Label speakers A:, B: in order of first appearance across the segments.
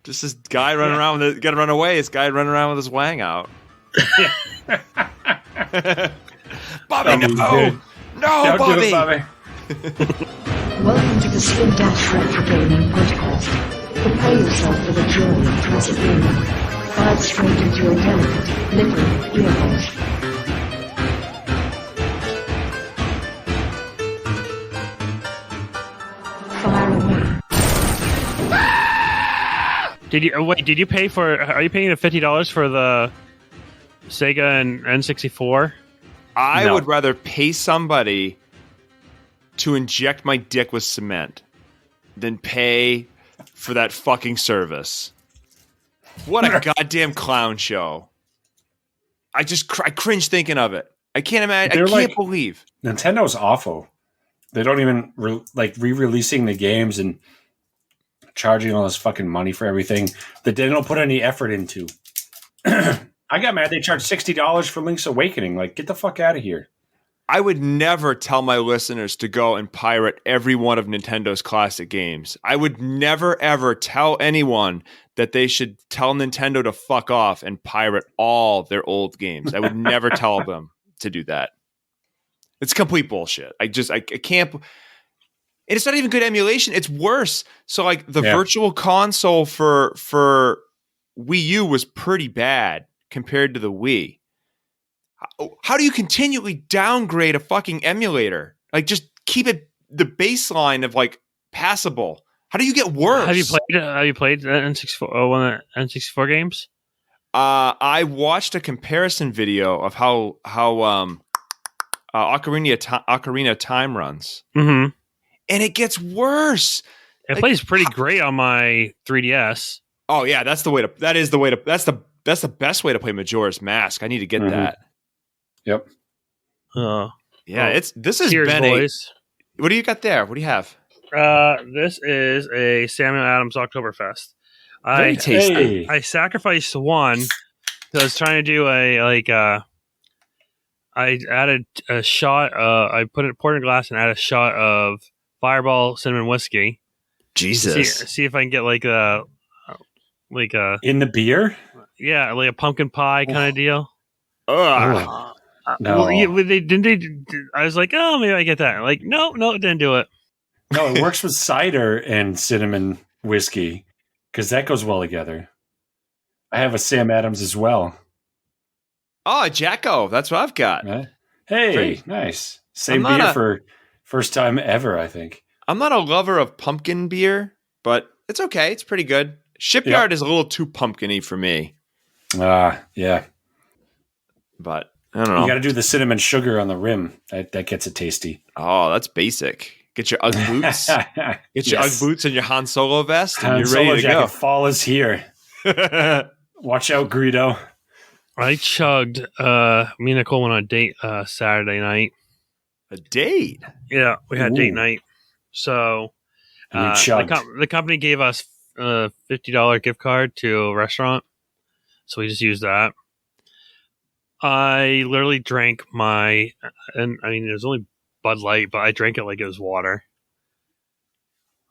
A: Just this guy running around with got to run away. This guy running around with his wang out. Bobby, no, Bobby.
B: Bobby.
C: Welcome to the Spindash Retro Gaming Podcast. Prepare yourself for the joy of classic gaming. Dive straight into your delicate, liquid earbuds. Fire away.
D: Did you pay for? Are you paying the $50 for the Sega and N64?
A: I would rather pay somebody to inject my dick with cement than pay for that fucking service. What a goddamn clown show! I cringe thinking of it. I can't imagine. I can't believe
B: Nintendo's awful. They don't even re-releasing the games and charging all this fucking money for everything that they don't put any effort into. I got mad. They charged $60 for Link's Awakening. Like, get the fuck out of here.
A: I would never tell my listeners to go and pirate every one of Nintendo's classic games. I would never, ever tell anyone that they should tell Nintendo to fuck off and pirate all their old games. I would never tell them to do that. It's complete bullshit. I can't. And it's not even good emulation. It's worse. So, like, the Virtual Console for Wii U was pretty bad compared to the Wii. How do you continually downgrade a fucking emulator? Like, just keep it the baseline of like passable. How do you get worse?
D: Have you played N64 one of the N64 games?
A: I watched a comparison video of how Ocarina of Time runs, and it gets worse.
D: It plays pretty great on my 3DS.
A: Oh yeah, that's the best way to play Majora's Mask. I need to get that.
B: Yep.
A: Yeah, this has
D: Cheers,
A: been
D: boys.
A: What do you got there? What do you have?
D: This is a Samuel Adams Oktoberfest.
A: Very tasty.
D: I sacrificed one because I was trying to do I added a shot. I poured in a glass and added a shot of Fireball cinnamon whiskey.
A: Jesus.
D: See if I can get like a
B: in the beer.
D: Yeah, like a pumpkin pie kind of deal.
A: Ugh.
B: No.
D: Well, I was like, oh, maybe I get that. Like, no, it didn't do it.
B: No, it works with cider and cinnamon whiskey because that goes well together. I have a Sam Adams as well.
A: Oh, Jacko. That's what I've got.
B: Hey,
A: Great.
B: Nice. Same beer for first time ever, I think.
A: I'm not a lover of pumpkin beer, but it's okay. It's pretty good. Shipyard is a little too pumpkin-y for me.
B: Yeah.
A: But I don't know.
B: You got to do the cinnamon sugar on the rim. That gets it tasty.
A: Oh, that's basic. Get your UGG boots. Get your UGG boots and your Han Solo vest, and you're ready to go.
B: Fall is here. Watch out, Greedo.
D: I chugged. Me and Nicole went on a date Saturday night.
A: A date?
D: Yeah, we had date night. So the company gave us a $50 gift card to a restaurant, so we just used that. I literally drank it was only Bud Light, but I drank it like it was water.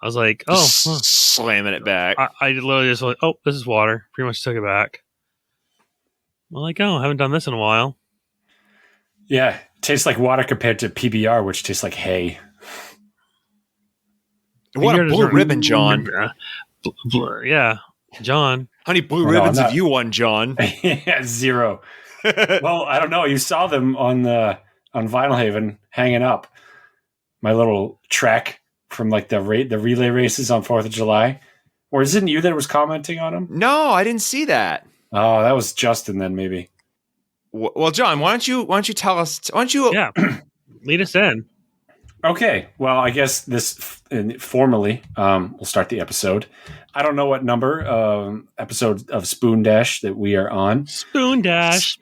D: I was like,
A: slamming it back.
D: I literally just like, this is water. Pretty much took it back. I'm like, I haven't done this in a while.
B: Yeah, it tastes like water compared to PBR, which tastes like hay.
A: What a blue ribbon, John.
D: Yeah, John.
A: How many blue ribbons have you won, John?
B: Yeah, 0. Well, I don't know. You saw them on Vinyl Haven hanging up. My little track from like the relay races on 4th of July. Or isn't you that was commenting on them?
A: No, I didn't see that.
B: Oh, that was Justin then, maybe.
A: Well, John, why don't you tell us? Why don't you?
D: Yeah, lead us in.
B: Okay. Well, I guess this formally, we'll start the episode. I don't know what number episode of Spindash that we are on.
D: Spindash.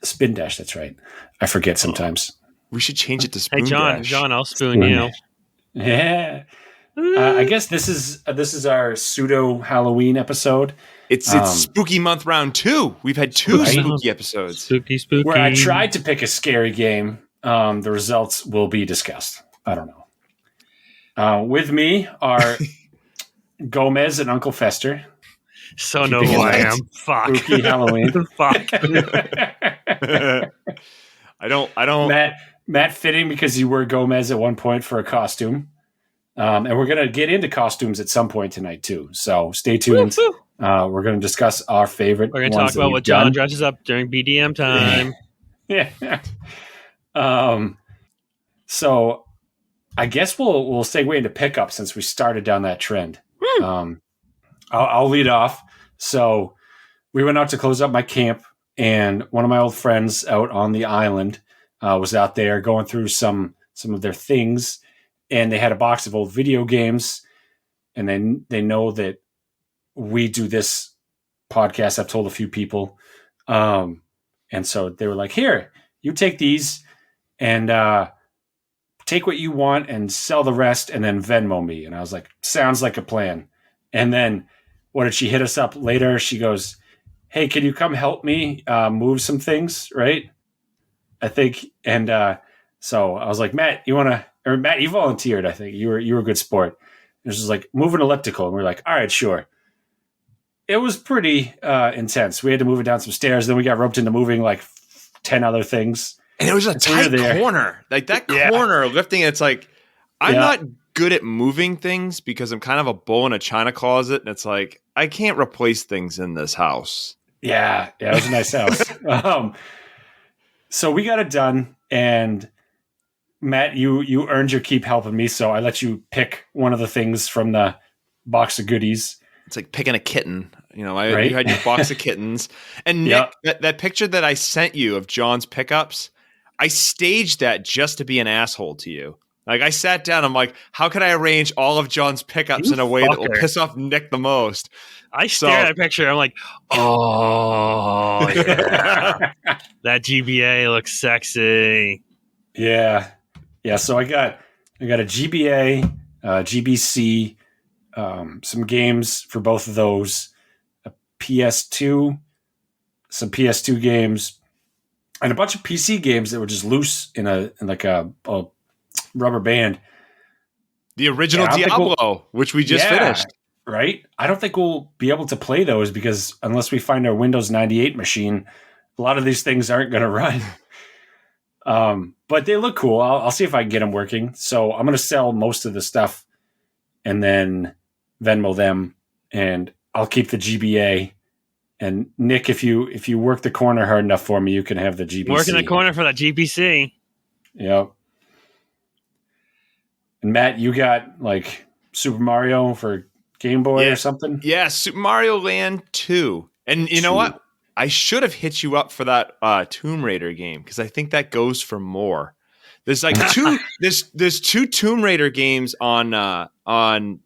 B: Spindash. That's right. I forget sometimes.
A: We should change it to Spindash.
D: Hey, John, I'll spoon you.
B: Yeah. I guess this is our pseudo Halloween episode.
A: It's spooky month round 2. We've had 2 spooky episodes.
D: Spooky.
B: Where I tried to pick a scary game. The results will be discussed. I don't know. With me are Gomez and Uncle Fester.
D: So know who I am. Fuck.
B: Spooky Halloween.
D: Fuck.
A: I don't.
B: Matt fitting because you were Gomez at one point for a costume. And we're going to get into costumes at some point tonight too. So stay tuned. We're going to discuss our favorite.
D: We're going to talk about what John dresses up during BDM time.
B: Yeah. So I guess we'll segue into pickup since we started down that trend. I'll lead off. So we went out to close up my camp, and one of my old friends out on the island was out there going through some of their things, and they had a box of old video games, and then they know that we do this podcast. I've told a few people. And so they were like, here, you take these and take what you want and sell the rest and then Venmo me. And I was like, sounds like a plan. And then what did she hit us up later? She goes, hey, can you come help me move some things? Right. I think. And so I was like, Matt, you volunteered. I think you were a good sport. It was just like move an elliptical. And we we're like, all right, sure. It was pretty intense. We had to move it down some stairs. Then we got roped into moving like 10 other things.
A: And it was a tight corner. Like that corner lifting, it's like, I'm not good at moving things because I'm kind of a bull in a china closet. And it's like, I can't replace things in this house.
B: Yeah. It was a nice house. So we got it done. And Matt, you earned your keep helping me. So I let you pick one of the things from the box of goodies.
A: It's like picking a kitten. You know, you had your box of kittens. And Nick, that picture that I sent you of John's pickups, I staged that just to be an asshole to you. Like I sat down, I'm like, how can I arrange all of John's pickups in a way that will piss off Nick the most?
D: I stare at that picture. I'm like, oh, yeah. That GBA looks sexy.
B: Yeah. So I got a GBA, GBC, some games for both of those, a PS2, some PS2 games, and a bunch of PC games that were just loose in a rubber band.
A: The original Diablo, which we just finished.
B: Right? I don't think we'll be able to play those because unless we find our Windows 98 machine, a lot of these things aren't going to run. But they look cool. I'll see if I can get them working. So I'm going to sell most of the stuff and then Venmo them, and I'll keep the GBA. And Nick, if you work the corner hard enough for me, you can have the GBC.
D: Working the corner for that GBC.
B: Yep. And Matt, you got like Super Mario for Game Boy or something? Yeah,
A: Super Mario Land 2. And you know what? I should have hit you up for that Tomb Raider game because I think that goes for more. There's like there's two Tomb Raider games on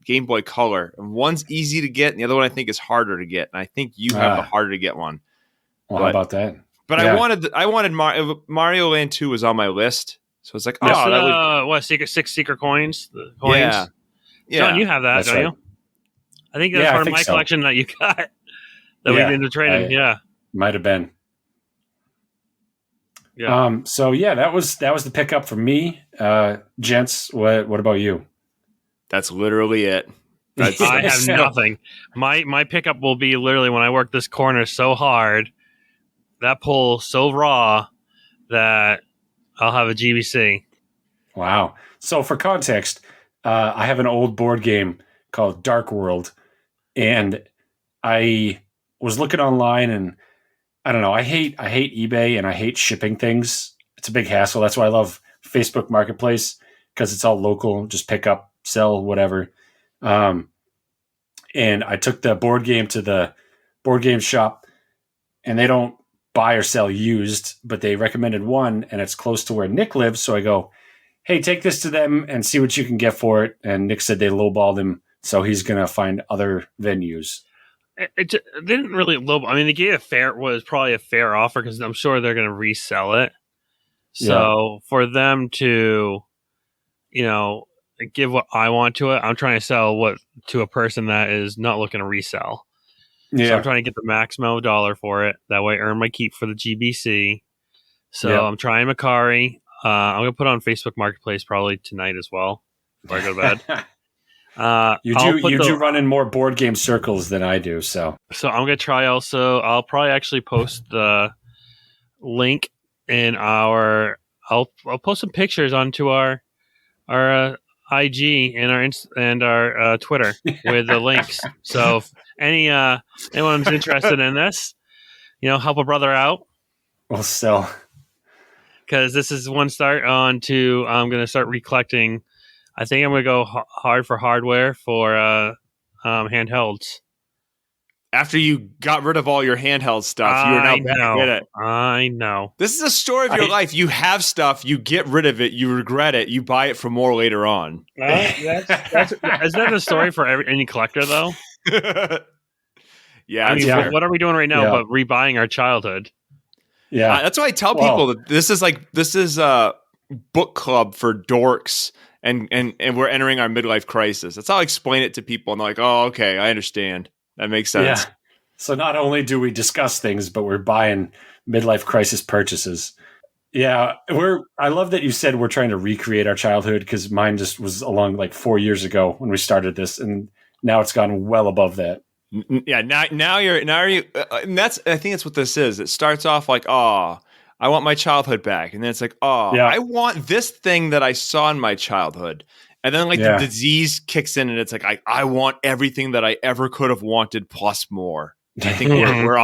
A: Game Boy Color. And one's easy to get, and the other one I think is harder to get. And I think you have the harder to get one.
B: Well, how about that?
A: But I wanted Mario Land 2 was on my list. So it's like,
D: six secret coins? The coins?
A: Yeah.
D: John, you have that, don't you? I think that's part of my collection that you got that we did the trading.
B: Might have been.
D: Yeah.
B: So that was the pickup for me. Gents, what about you?
A: That's literally it.
D: I have nothing. My pickup will be literally when I work this corner so hard, that pull so raw that I'll have a GBC.
B: Wow. So for context, I have an old board game called Dark World, and I was looking online, and I don't know. I hate eBay, and I hate shipping things. It's a big hassle. That's why I love Facebook Marketplace because it's all local. Just pick up, sell, whatever. And I took the board game to the board game shop, and they don't buy or sell used, but they recommended one, and it's close to where Nick lives. So I go, hey, take this to them and see what you can get for it. And Nick said they lowballed him, so he's going to find other venues.
D: It didn't really lowball. I mean, they gave probably a fair offer because I'm sure they're going to resell it. So for them to, give what I want to it, I'm trying to sell to a person that is not looking to resell. Yeah. So I'm trying to get the maximum dollar for it. That way I earn my keep for the GBC. So I'm trying Macari. I'm going to put on Facebook Marketplace probably tonight as well before I go to bed.
B: You do run in more board game circles than I do, so
D: I'm gonna try. Also, I'll probably actually post the link in our. I'll post some pictures onto our IG and our Twitter with the links. So if anyone's interested in this, help a brother out.
B: Well, still,
D: because this is one start on to. I'm gonna start recollecting. I think I'm going to go hard for hardware for handhelds.
A: After you got rid of all your handheld stuff, you are now back at it.
D: I know.
A: This is a story of your life. You have stuff, you get rid of it, you regret it, you buy it for more later on.
D: Isn't that a story for any collector, though?
A: Yeah.
D: What are we doing right now but rebuying our childhood?
B: Yeah.
A: That's why I tell people that this is a book club for dorks. And we're entering our midlife crisis. That's how I explain it to people. And they're like, oh, okay, I understand. That makes sense.
B: Yeah. So not only do we discuss things, but we're buying midlife crisis purchases. Yeah. I love that you said we're trying to recreate our childhood, because mine just was along like 4 years ago when we started this. And now it's gone well above that.
A: Yeah. Now you're, and I think that's what this is. It starts off like, I want my childhood back. And then it's like, I want this thing that I saw in my childhood. And then the disease kicks in and it's like, I want everything that I ever could have wanted plus more. I think we're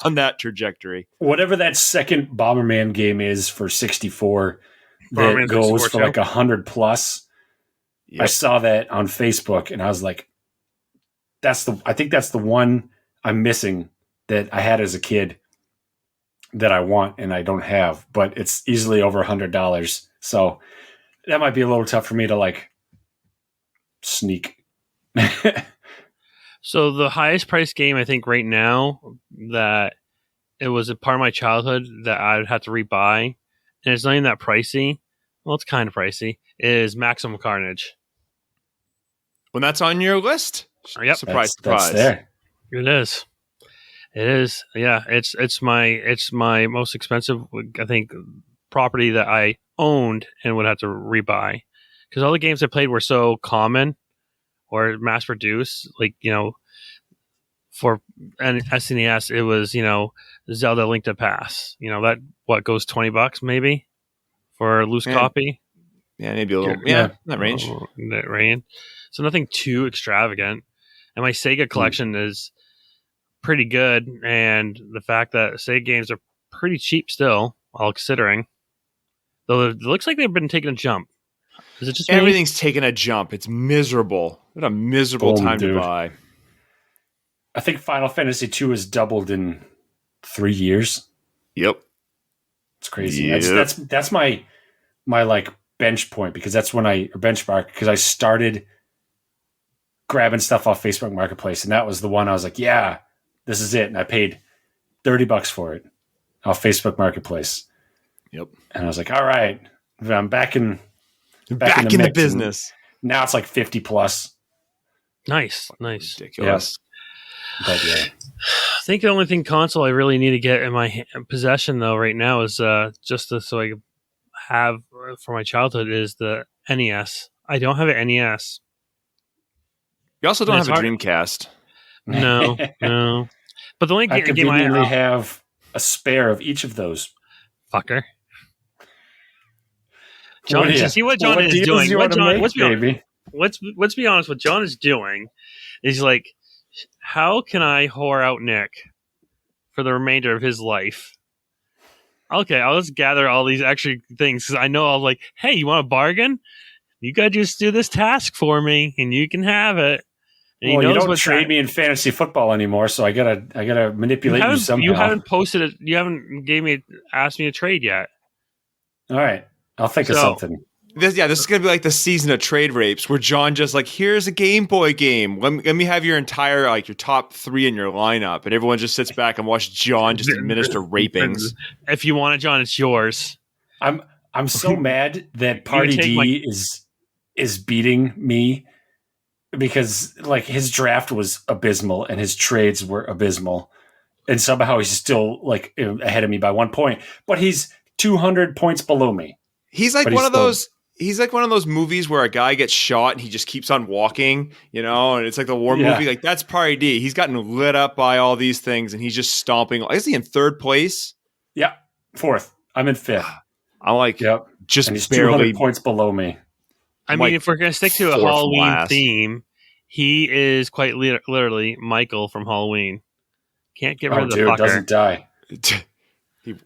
A: on that trajectory.
B: Whatever that second Bomberman game is for 64 that goes for like 100 plus. Yep. I saw that on Facebook and I was like, I think that's the one I'm missing that I had as a kid that I want and I don't have, but it's easily over $100. So that might be a little tough for me to sneak.
D: So the highest price game I think right now that it was a part of my childhood that I would have to rebuy, and it's not even that pricey. Well, it's kind of pricey. Is Maximum Carnage.
A: When that's on your list.
D: Yep.
A: Surprise.
B: That's there.
D: It is. It is, yeah. It's my most expensive, I think, property that I owned and would have to rebuy, because all the games I played were so common or mass produced. For an SNES, it was Zelda: Link to Past. That goes $20 maybe for a loose copy.
A: Yeah, maybe a little. That range.
D: That range. So nothing too extravagant. And my Sega collection is pretty good, and the fact that Sega games are pretty cheap still, all considering. Though it looks like they've been taking a jump. Is it just
A: everything's taking a jump? It's miserable. What a miserable time to buy.
B: I think Final Fantasy II has doubled in 3 years.
A: Yep,
B: it's crazy. Yep. That's my bench point, because that's when benchmark, because I started grabbing stuff off Facebook Marketplace, and that was the one I was like, yeah, this is it. And I paid $30 for it off Facebook Marketplace.
A: Yep.
B: And I was like, all right, I'm back in
A: the business.
B: Now it's like 50 plus.
D: Nice.
A: Ridiculous.
B: Yeah. But yeah.
D: I think the only console I really need to get in my possession though right now is so I can have for my childhood is the NES. I don't have an NES.
A: You also don't have a Dreamcast.
D: No. But the only game I
B: have a spare of each of those.
D: Fucker. John, see what John is doing. Let's be honest. What John is doing is like, how can I whore out Nick for the remainder of his life? Okay, I'll just gather all these extra things because I know I'll like, hey, you want a bargain? You gotta just do this task for me, and you can have it. And
B: you don't trade me in fantasy football anymore, so I gotta manipulate you somehow.
D: You haven't posted it. You haven't asked me to trade yet.
B: All right, I'll think of something.
A: This is gonna be like the season of trade rapes, where John just like, here's a Game Boy game. Let me have your entire your top 3 in your lineup, and everyone just sits back and watch John just administer rapings.
D: If you want it, John, it's yours.
B: I'm so mad that Party D is beating me, because his draft was abysmal and his trades were abysmal, and somehow he's still ahead of me by 1 point, but he's 200 points below me.
A: He's like one of those. he's like one of those movies where a guy gets shot and he just keeps on walking, and it's like the war movie. Like that's Party D. He's gotten lit up by all these things and he's just stomping. Is he in third place?
B: Yeah, fourth. I'm in fifth.
A: I'm like, just
B: and he's
A: barely
B: 200 points below me.
D: I mean, if we're going to stick to a Halloween theme, he is quite literally Michael from Halloween. Can't get rid of the fucker.
B: Doesn't die.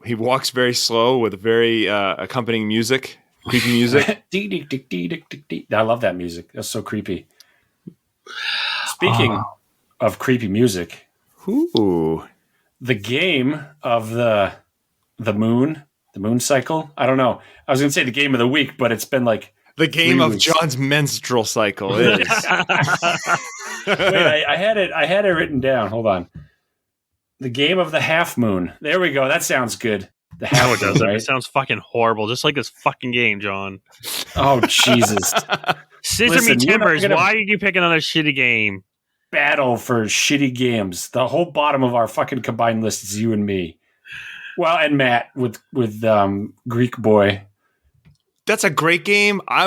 A: He walks very slow with very accompanying music, creepy music.
B: I love that music. That's so creepy. Speaking of creepy music, the game of the moon cycle. I don't know. I was going to say the game of the week, but it's been like
A: the game of John's menstrual cycle. It is.
B: Wait, I had it written down. Hold on. The game of the half moon. There we go. That sounds good. The half moon, right?
D: It sounds fucking horrible, just like this fucking game, John.
B: Oh, Jesus.
D: Me Timbers, why did you pick another shitty game?
B: Battle for shitty games. The whole bottom of our fucking combined list is you and me. Well, and Matt with Greek Boy.
A: That's a great game. I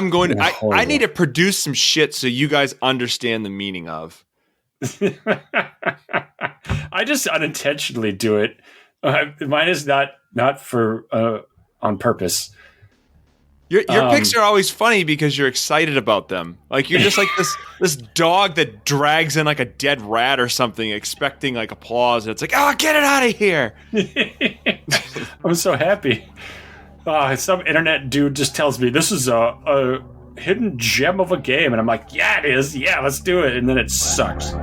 A: need to produce some shit so you guys understand the meaning of.
B: I just unintentionally do it. Mine is not for on purpose.
A: Your picks are always funny because you're excited about them. Like you're just like this dog that drags in like a dead rat or something, expecting like applause. And it's like, get it out of here!
B: I'm so happy. Some internet dude just tells me this is a hidden gem of a game, and I'm like, yeah, it is. Yeah, let's do it. And then it sucks.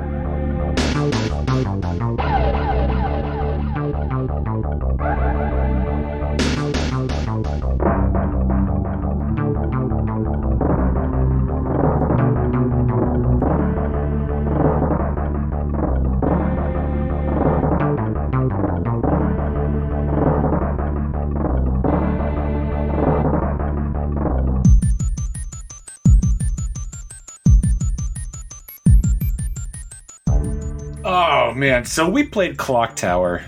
B: Oh, man. So we played Clock Tower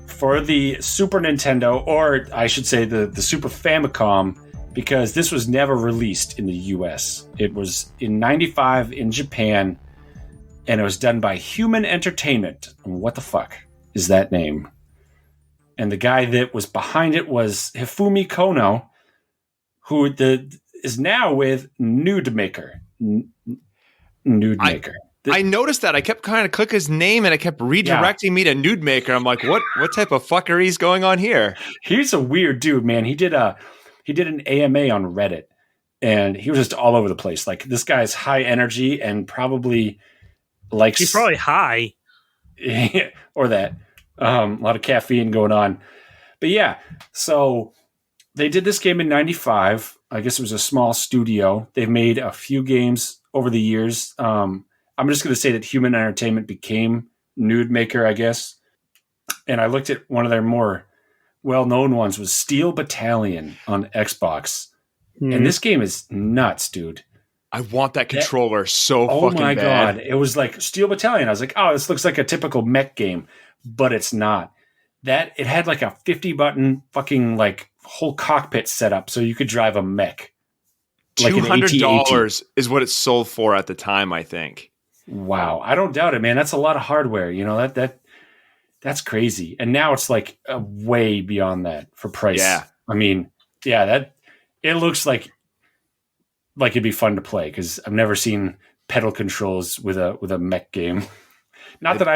B: for the Super Nintendo, or I should say the Super Famicom, because this was never released in the US. It was in 95 in Japan, and it was done by Human Entertainment. What the fuck is that name? And the guy that was behind it was Hifumi Kono, who is now with Nude Maker. Nude Maker.
A: I noticed that. I kept kind of clicking his name and it kept redirecting me to Nude Maker. I'm like, what type of fuckery is going on here?
B: He's a weird dude, man. He did an AMA on Reddit and he was just all over the place. Like this guy's high energy and probably likes.
D: He's probably high.
B: Or that. A lot of caffeine going on. But yeah, so they did this game in 95. I guess it was a small studio. They've made a few games over the years. I'm just going to say that Human Entertainment became Nude Maker, I guess. And I looked at one of their more well-known ones was Steel Battalion on Xbox. And this game is nuts, dude.
A: I want that controller so fucking bad. Oh my God.
B: It was like Steel Battalion. I was like, this looks like a typical mech game. But it's not. It had like a 50-button fucking like whole cockpit set up so you could drive a mech.
A: Like $200 is what it sold for at the time, I think.
B: Wow. I don't doubt it, man. That's a lot of hardware. You know, that's crazy. And now it's like way beyond that for price.
A: Yeah.
B: I mean, it looks like it'd be fun to play because I've never seen pedal controls with a mech game. Not that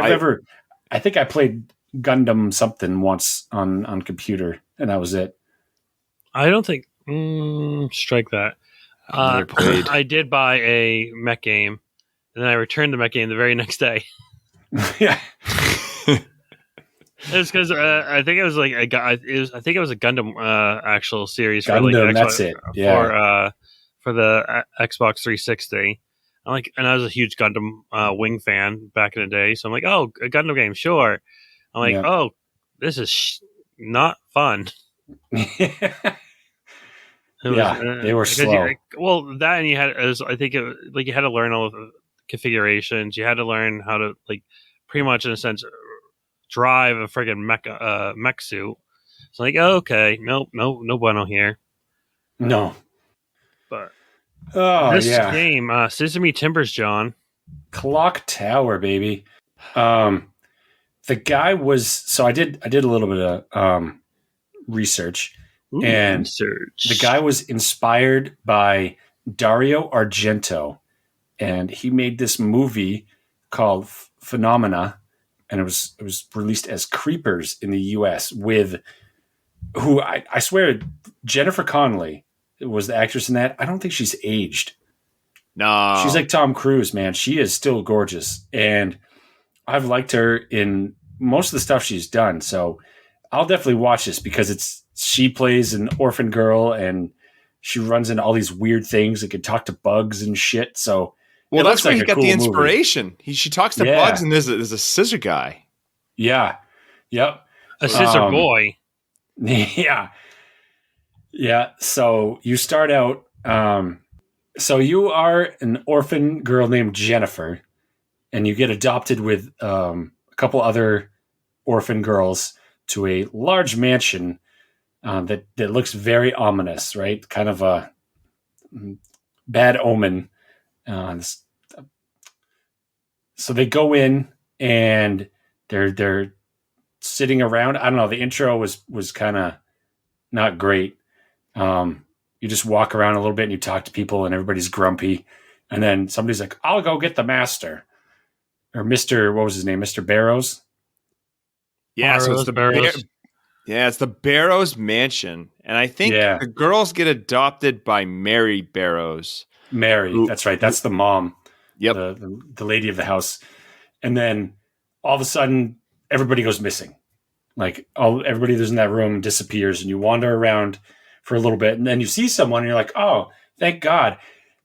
B: I think I played Gundam something once on computer and that was it.
D: I don't think, strike that. I did buy a mech game. And then I returned the mech game the very next day.
B: Yeah,
D: it's because I think it was like I think it was a Gundam actual series
B: Gundam,
D: for like
B: that's it. Yeah,
D: for the Xbox 360. And I was a huge Gundam Wing fan back in the day, so I'm like, a Gundam game, sure. I'm like, this is not fun.
B: They were slow.
D: That and you had, I think you had to learn all of the configurations. You had to learn how to pretty much in a sense drive a friggin' mech suit. It's like, okay, no bueno here.
B: No.
D: But
B: this
D: game, Sesame Timbers, John.
B: Clock Tower, baby. The guy was so I did a little bit of research, and the guy was inspired by Dario Argento, and he made this movie called Phenomena, and it was released as Creepers in the U.S. with who I swear Jennifer Connelly was the actress in that. I don't think she's aged.
A: No,
B: she's like Tom Cruise, man. She is still gorgeous, and I've liked her in most of the stuff she's done. So I'll definitely watch this because she plays an orphan girl and she runs into all these weird things and can talk to bugs and shit. So
A: that's where he got the inspiration. She talks to bugs, and there's a scissor guy.
B: Yeah. Yep.
D: A scissor boy.
B: Yeah. Yeah. So you start out. So you are an orphan girl named Jennifer, and you get adopted with a couple other orphan girls to a large mansion that looks very ominous, right? Kind of a bad omen. So they go in and they're sitting around. I don't know. The intro was kind of not great. You just walk around a little bit and you talk to people and everybody's grumpy. And then somebody's like, I'll go get the master. Or Mr. What was his name? Mr. Barrows?
A: Yeah, so it's the Barrows. It's the Barrows mansion. And I think the girls get adopted by Mary Barrows.
B: Mary, that's right. That's the mom.
A: Yep.
B: The lady of the house. And then all of a sudden, everybody goes missing. Like everybody that's in that room disappears, and you wander around for a little bit, and then you see someone and you're like, oh, thank God.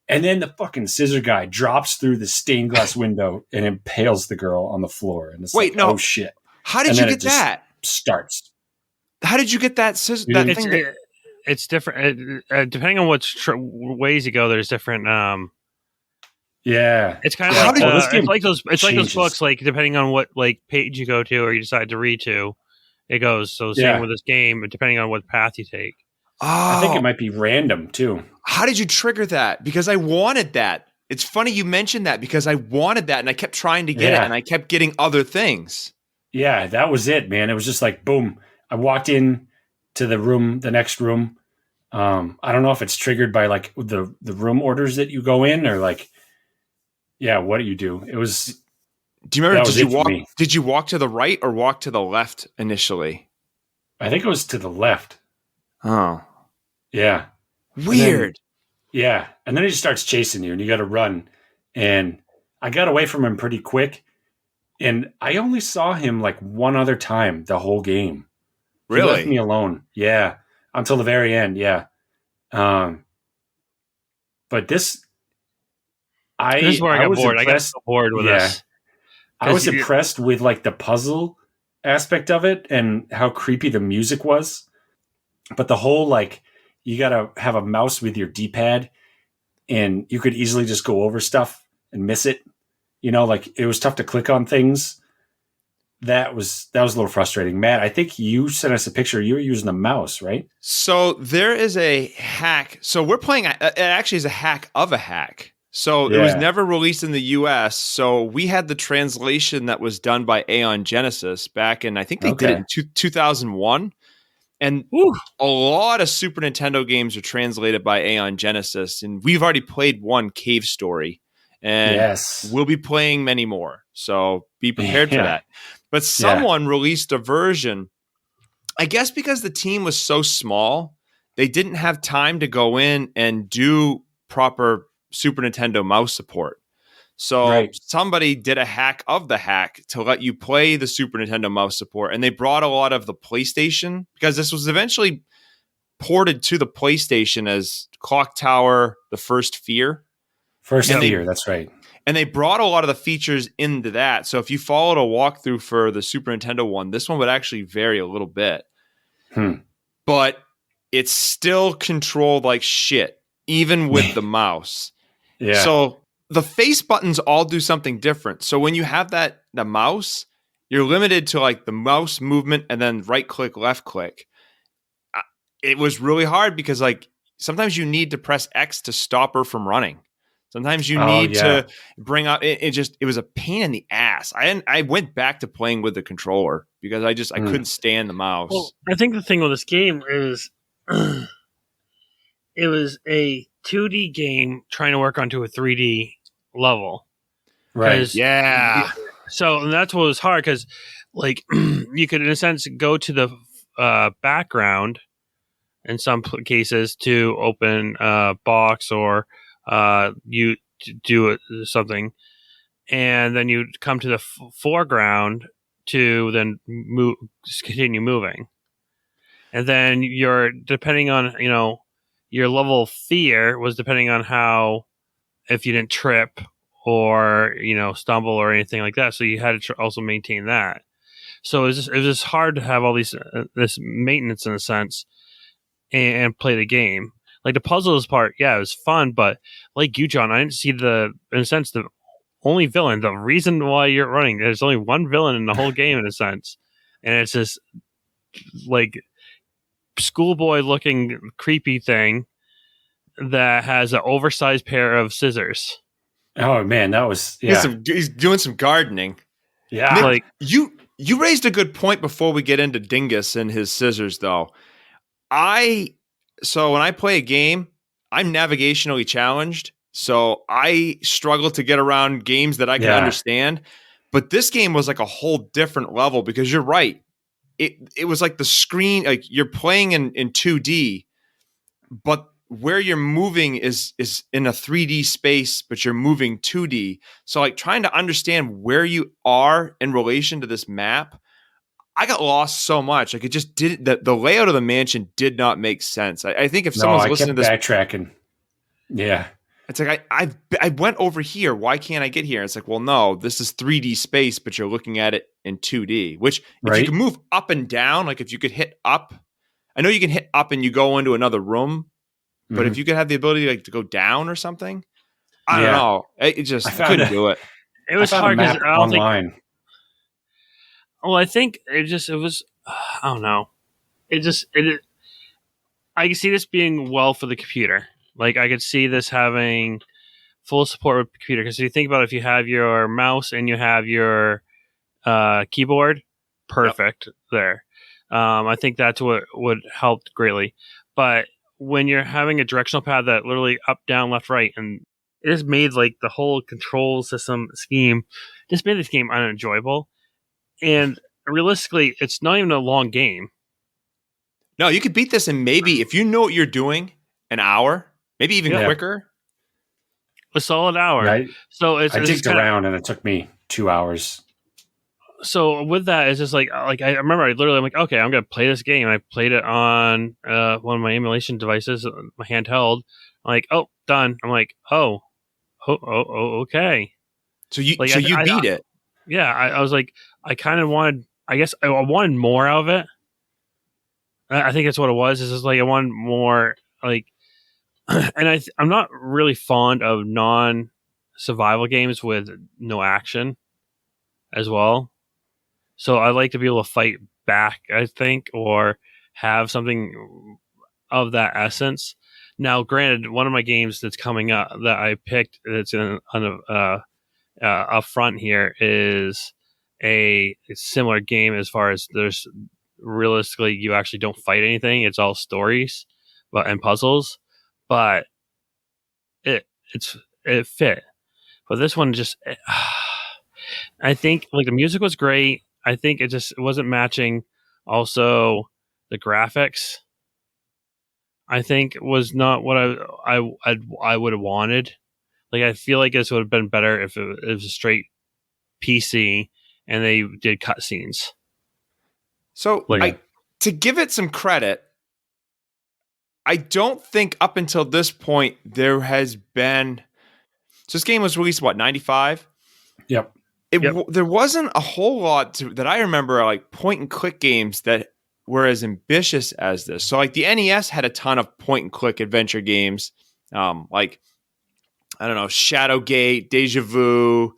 B: And then the fucking scissor guy drops through the stained glass window and impales the girl on the floor. And it's oh shit.
A: How did you get that?
B: Starts.
A: How did you get that scissor?
D: It's different. Depending on ways you go, there's different.
B: It's
D: kind of it's like those books, like depending on what like page you go to or you decide to read to, it goes. So same with this game, depending on what path you take.
B: Oh. I think it might be random too.
A: How did you trigger that? Because I wanted that. It's funny you mentioned that because I wanted that and I kept trying to get it and I kept getting other things.
B: Yeah, that was it, man. It was just like, boom. I walked in to the next room. I don't know if it's triggered by like the room orders that you go in or like, what do you do? It was.
A: Do you remember? Did you walk to the right or walk to the left initially?
B: I think it was to the left.
A: Oh,
B: yeah.
A: Weird.
B: And then he just starts chasing you, and you got to run. And I got away from him pretty quick, and I only saw him like one other time the whole game.
A: Really?
B: He left me alone. Yeah, until the very end. Yeah. But this.
D: This is where I got bored. I got so bored with this.
B: I was impressed with like the puzzle aspect of it and how creepy the music was. But the whole, like, you got to have a mouse with your D-pad and you could easily just go over stuff and miss it. You know, like it was tough to click on things. That was a little frustrating. Matt, I think you sent us a picture. You were using a mouse, right?
A: So there is a hack. So we're playing, it actually is a hack of a hack. So it was never released in the US. So we had the translation that was done by Aeon Genesis back in, I think they did it in 2001. And a lot of Super Nintendo games are translated by Aeon Genesis. And we've already played one, Cave Story. And we'll be playing many more. So be prepared for that. But someone released a version, I guess because the team was so small, they didn't have time to go in and do proper Super Nintendo mouse support. So somebody did a hack of the hack to let you play the Super Nintendo mouse support. And they brought a lot of the PlayStation because this was eventually ported to the PlayStation as Clock Tower, The First Fear.
B: That's right.
A: And they brought a lot of the features into that. So if you followed a walkthrough for the Super Nintendo one, this one would actually vary a little bit. But it's still controlled like shit, even with the mouse.
B: Yeah.
A: So the face buttons all do something different. So when you have the mouse, you're limited to like the mouse movement and then right click, left click. It was really hard because like sometimes you need to press X to stop her from running. Sometimes you need to bring up it was a pain in the ass. I went back to playing with the controller because I couldn't stand the mouse.
D: Well, I think the thing with this game is it was a 2D game trying to work onto a 3D level.
B: Right.
A: Yeah.
D: So that's what was hard because like you could in a sense go to the background in some cases to open a box or you do something, and then you come to the foreground to then continue moving, and then you're depending on your level of fear was depending on how if you didn't trip or stumble or anything like that. So you had to also maintain that. So it was just hard to have all these this maintenance in a sense and play the game. Like the puzzles part, yeah, it was fun, but like you, John, I didn't see in a sense, the only villain, the reason why you're running. There's only one villain in the whole game in a sense, and it's this like schoolboy looking creepy thing that has an oversized pair of scissors.
B: Oh man, that was
A: He's doing some gardening.
B: Yeah,
A: Nick,
D: like
A: you raised a good point before we get into Dingus and his scissors, though. So when I play a game, I'm navigationally challenged, so I struggle to get around games that I can understand. But this game was like a whole different level because you're right. It was like the screen, like you're playing in 2D, but where you're moving is in a 3D space, but you're moving 2D. So like trying to understand where you are in relation to this map, I got lost so much. Like it just didn't. The layout of the mansion did not make sense. I think if someone's listening to this,
B: backtracking. Yeah,
A: it's like I went over here. Why can't I get here? It's like, well, no, this is 3D space, but you're looking at it in 2D. Which if you can move up and down, like if you could hit up, I know you can hit up and you go into another room, but if you could have the ability like to go down or something, I don't know. I couldn't do it.
D: It was hard because I don't
B: online.
D: think. Well, I think it was. I don't know. I could see this being well for the computer. Like I could see this having full support with the computer because if you think about it, if you have your mouse and you have your keyboard, perfect there. I think that's what would help greatly. But when you're having a directional pad that literally up, down, left, right, and it just made like the whole control system scheme just made this game unenjoyable. And realistically, it's not even a long game.
A: No, you could beat this in maybe, if you know what you're doing, an hour, maybe even quicker.
D: A solid hour.
B: Right.
D: So
B: I digged around and it took me 2 hours.
D: So with that, it's just like I remember I'm like, okay, I'm going to play this game. I played it on one of my emulation devices, my handheld. I'm like, oh, done. I'm like, oh, okay.
A: So you beat it.
D: Yeah, I was like, I kind of wanted, I guess I wanted more out of it. I think that's what it was. It's just like I wanted more, like, and I'm not really fond of non-survival games with no action as well. So I like to be able to fight back, I think, or have something of that essence. Now, granted, one of my games that's coming up that I picked that's up front here is a similar game as far as there's realistically you actually don't fight anything. It's all stories and puzzles, but it fit. But this one just, I think like the music was great. I think it wasn't matching. Also, the graphics, I think, was not what I would have wanted. Like I feel like this would have been better if it was a straight PC and they did cutscenes.
A: So to give it some credit, I don't think up until this point there has been. So this game was released, what, 95?
B: Yep.
A: There wasn't a whole lot that I remember, like point and click games that were as ambitious as this. So like the NES had a ton of point and click adventure games, like I don't know, Shadowgate, Deja Vu,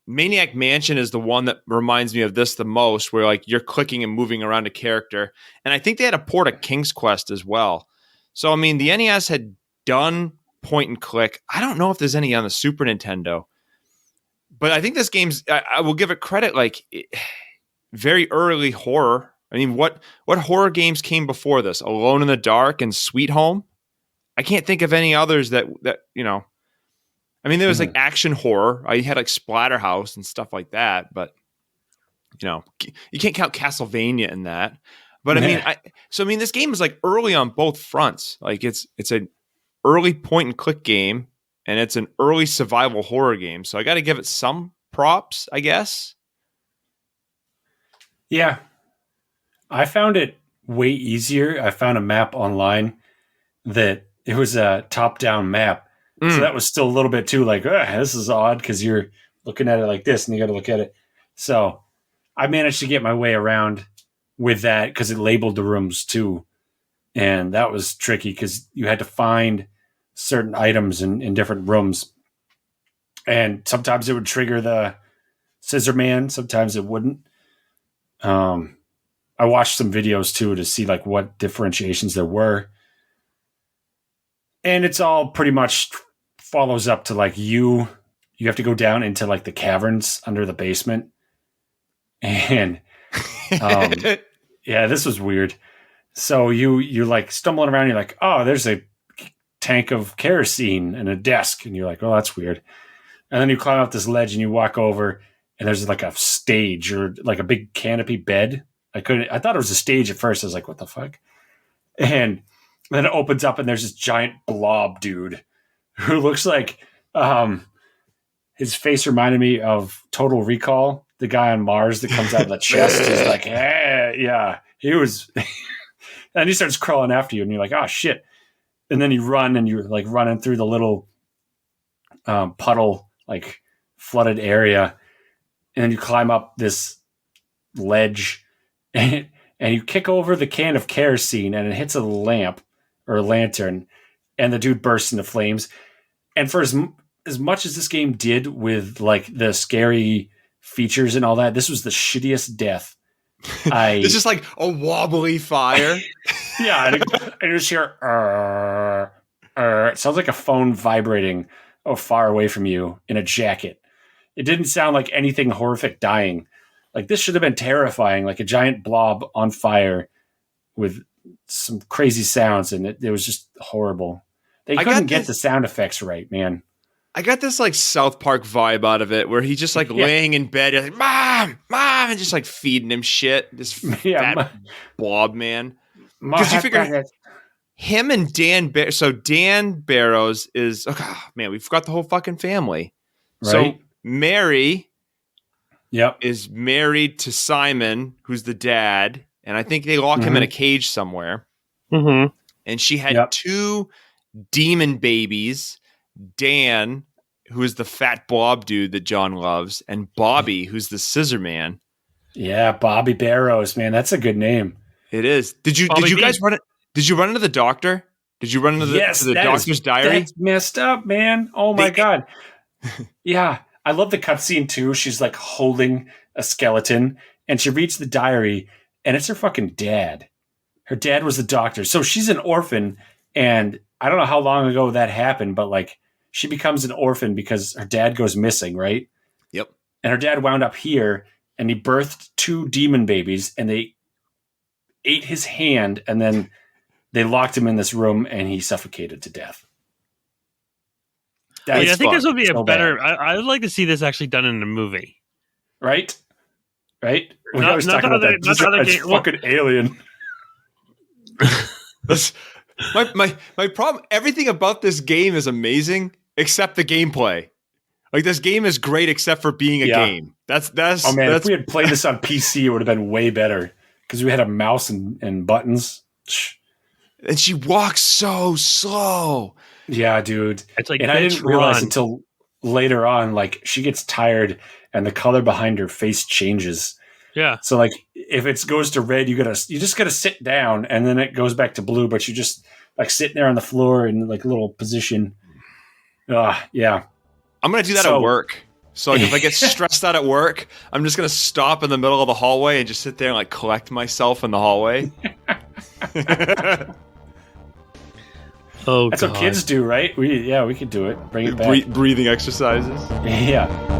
A: Maniac Mansion is the one that reminds me of this the most, where like you're clicking and moving around a character. And I think they had a port of King's Quest as well. So, I mean, the NES had done point and click. I don't know if there's any on the Super Nintendo. But I think this game's, I will give it credit, like, very early horror. I mean, what horror games came before this? Alone in the Dark and Sweet Home? I can't think of any others that you know. I mean, there was like action horror. I had like Splatterhouse and stuff like that, but you know, you can't count Castlevania in that. But I mean, this game is like early on both fronts. Like it's an early point and click game, and it's an early survival horror game. So I got to give it some props, I guess.
B: Yeah, I found it way easier. I found a map online that it was a top-down map. So that was still a little bit too like, this is odd because you're looking at it like this and you got to look at it. So I managed to get my way around with that because it labeled the rooms too. And that was tricky because you had to find certain items in different rooms. And sometimes it would trigger the scissor man. Sometimes it wouldn't. I watched some videos too to see like what differentiations there were. And it's all pretty much follows up to like you have to go down into like the caverns under the basement. And yeah, this was weird. So you're like stumbling around. You're like, oh, there's a tank of kerosene and a desk. And you're like, oh, that's weird. And then you climb up this ledge and you walk over and there's like a stage or like a big canopy bed. I thought it was a stage at first. I was like, what the fuck? And then it opens up and there's this giant blob dude who looks like his face reminded me of Total Recall, the guy on Mars that comes out of the chest. He's like, hey, yeah, he was. And he starts crawling after you and you're like, oh, shit. And then you run and you're like running through the little puddle, like flooded area. And then you climb up this ledge and you kick over the can of kerosene and it hits a lamp or a lantern and the dude bursts into flames. And for as much as this game did with like the scary features and all that, this was the shittiest death.
A: It's just like a wobbly fire.
B: Yeah. And you just hear, it sounds like a phone vibrating far away from you in a jacket. It didn't sound like anything horrific dying. Like this should have been terrifying, like a giant blob on fire with some crazy sounds. And it was just horrible. They couldn't get the sound effects right, man.
A: I got this like South Park vibe out of it where he's just like laying in bed, like, Mom, and just like feeding him shit. This fat blob man. Because you figure him and Dan Barrows. So Dan Barrows is, man, we forgot the whole fucking family. Right. So Mary is married to Simon, who's the dad. And I think they lock him in a cage somewhere.
D: Mm-hmm.
A: And she had two demon babies. Dan, who is the fat blob dude that John loves, and Bobby, who's the scissor man.
B: Yeah, Bobby Barrows, man, that's a good name.
A: It is. Did you guys run it? Did you run into the doctor? Did you run into the doctor's diary?
B: That's messed up, man. Oh my god. Yeah, I love the cutscene too. She's like holding a skeleton, and she reads the diary, and it's her fucking dad. Her dad was the doctor, so she's an orphan, and I don't know how long ago that happened, but like. She becomes an orphan because her dad goes missing, right?
A: Yep.
B: And her dad wound up here, and he birthed two demon babies, and they ate his hand, and then they locked him in this room, and he suffocated to death.
D: I think this would be a better... I would like to see this actually done in a movie.
B: Right? We always talk about that. It's fucking alien.
A: My problem, everything about this game is amazing except the gameplay. Like this game is great except for being a game. That's
B: if we had played this on PC, it would have been way better because we had a mouse and buttons.
A: And she walks so slow.
B: Yeah, dude.
D: It's like,
B: and I didn't realize until later on, like she gets tired and the color behind her face changes.
D: Yeah.
B: So like if it goes to red, you just gotta sit down and then it goes back to blue, but you just like sitting there on the floor in like a little position. Yeah.
A: I'm gonna do that at work. So like, if I get stressed out at work, I'm just gonna stop in the middle of the hallway and just sit there and like collect myself in the hallway.
D: Oh,
B: that's
D: God.
B: what kids do, right? We could do it. Bring it back.
A: Breathing exercises.
B: Yeah.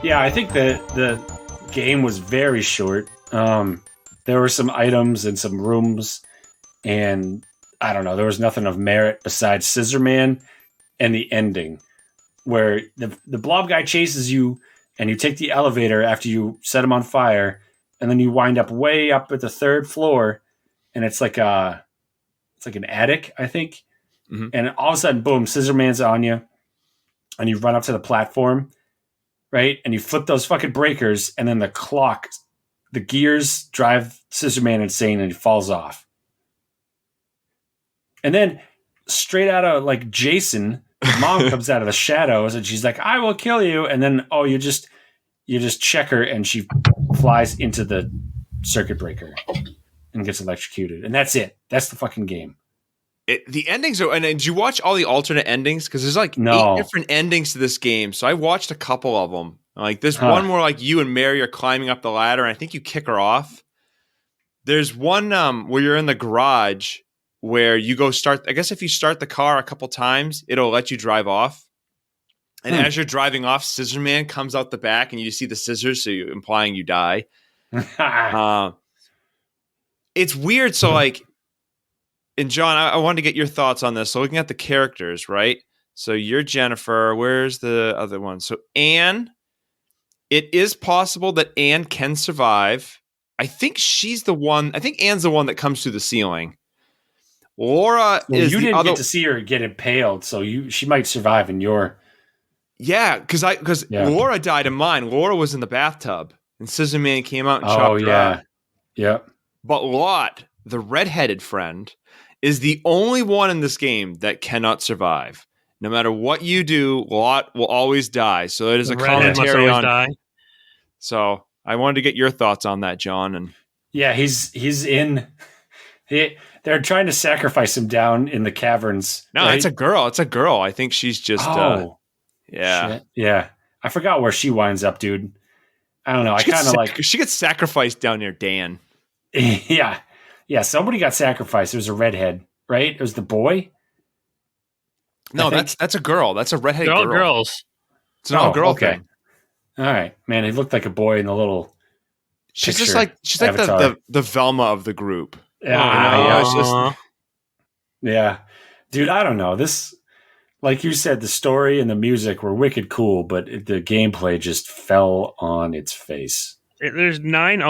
B: Yeah, I think that the game was very short. There were some items and some rooms, and I don't know, there was nothing of merit besides Scissor Man and the ending, where the blob guy chases you, and you take the elevator after you set him on fire, and then you wind up way up at the 3rd floor, and it's like an attic, I think, and all of a sudden, boom, Scissor Man's on you, and you run up to the platform. Right? And you flip those fucking breakers, and then the gears drive Scissor Man insane, and he falls off. And then, straight out of, like, Jason, his mom comes out of the shadows, and she's like, I will kill you. And then, you just check her, and she flies into the circuit breaker and gets electrocuted. And that's it. That's the fucking game.
A: The endings are, and did you watch all the alternate endings? Because there's like 8 different endings to this game. So I watched a couple of them. Like there's one where like you and Mary are climbing up the ladder, and I think you kick her off. There's one where you're in the garage where you go start. I guess if you start the car a couple times, it'll let you drive off. And as you're driving off, Scissor Man comes out the back, and you see the scissors, so you're implying you die. It's weird. So like. And John, I wanted to get your thoughts on this. So looking at the characters, right? So you're Jennifer. Where's the other one? So Anne, it is possible that Anne can survive. I think she's the one. I think Anne's the one that comes through the ceiling. Laura is
B: you
A: the
B: didn't
A: other.
B: get to see her get impaled, so she might survive in your.
A: Yeah, because Laura died in mine. Laura was in the bathtub, and Scissor Man came out and chopped her up.
B: Yeah.
A: But Lot, the redheaded friend, is the only one in this game that cannot survive. No matter what you do, Lot will always die. So it is a commentary on. Die. So I wanted to get your thoughts on that, John. And
B: yeah, he's in. They're trying to sacrifice him down in the caverns.
A: No, right? It's a girl. It's a girl. I think she's just. Yeah.
B: Shit. Yeah. I forgot where she winds up, dude. I don't know. I kind of like.
A: She gets sacrificed down near Dan.
B: Yeah. Yeah, somebody got sacrificed. It was a redhead, right? It was the boy.
A: No, that's a girl. That's a redhead girl.
D: They're all girls.
A: It's an all-girl thing.
B: All right, man. He looked like a boy in the little.
A: She's like the Velma of the group.
B: Yeah, yeah, dude. I don't know. This, like you said, the story and the music were wicked cool, but the gameplay just fell on its face.
D: There's 9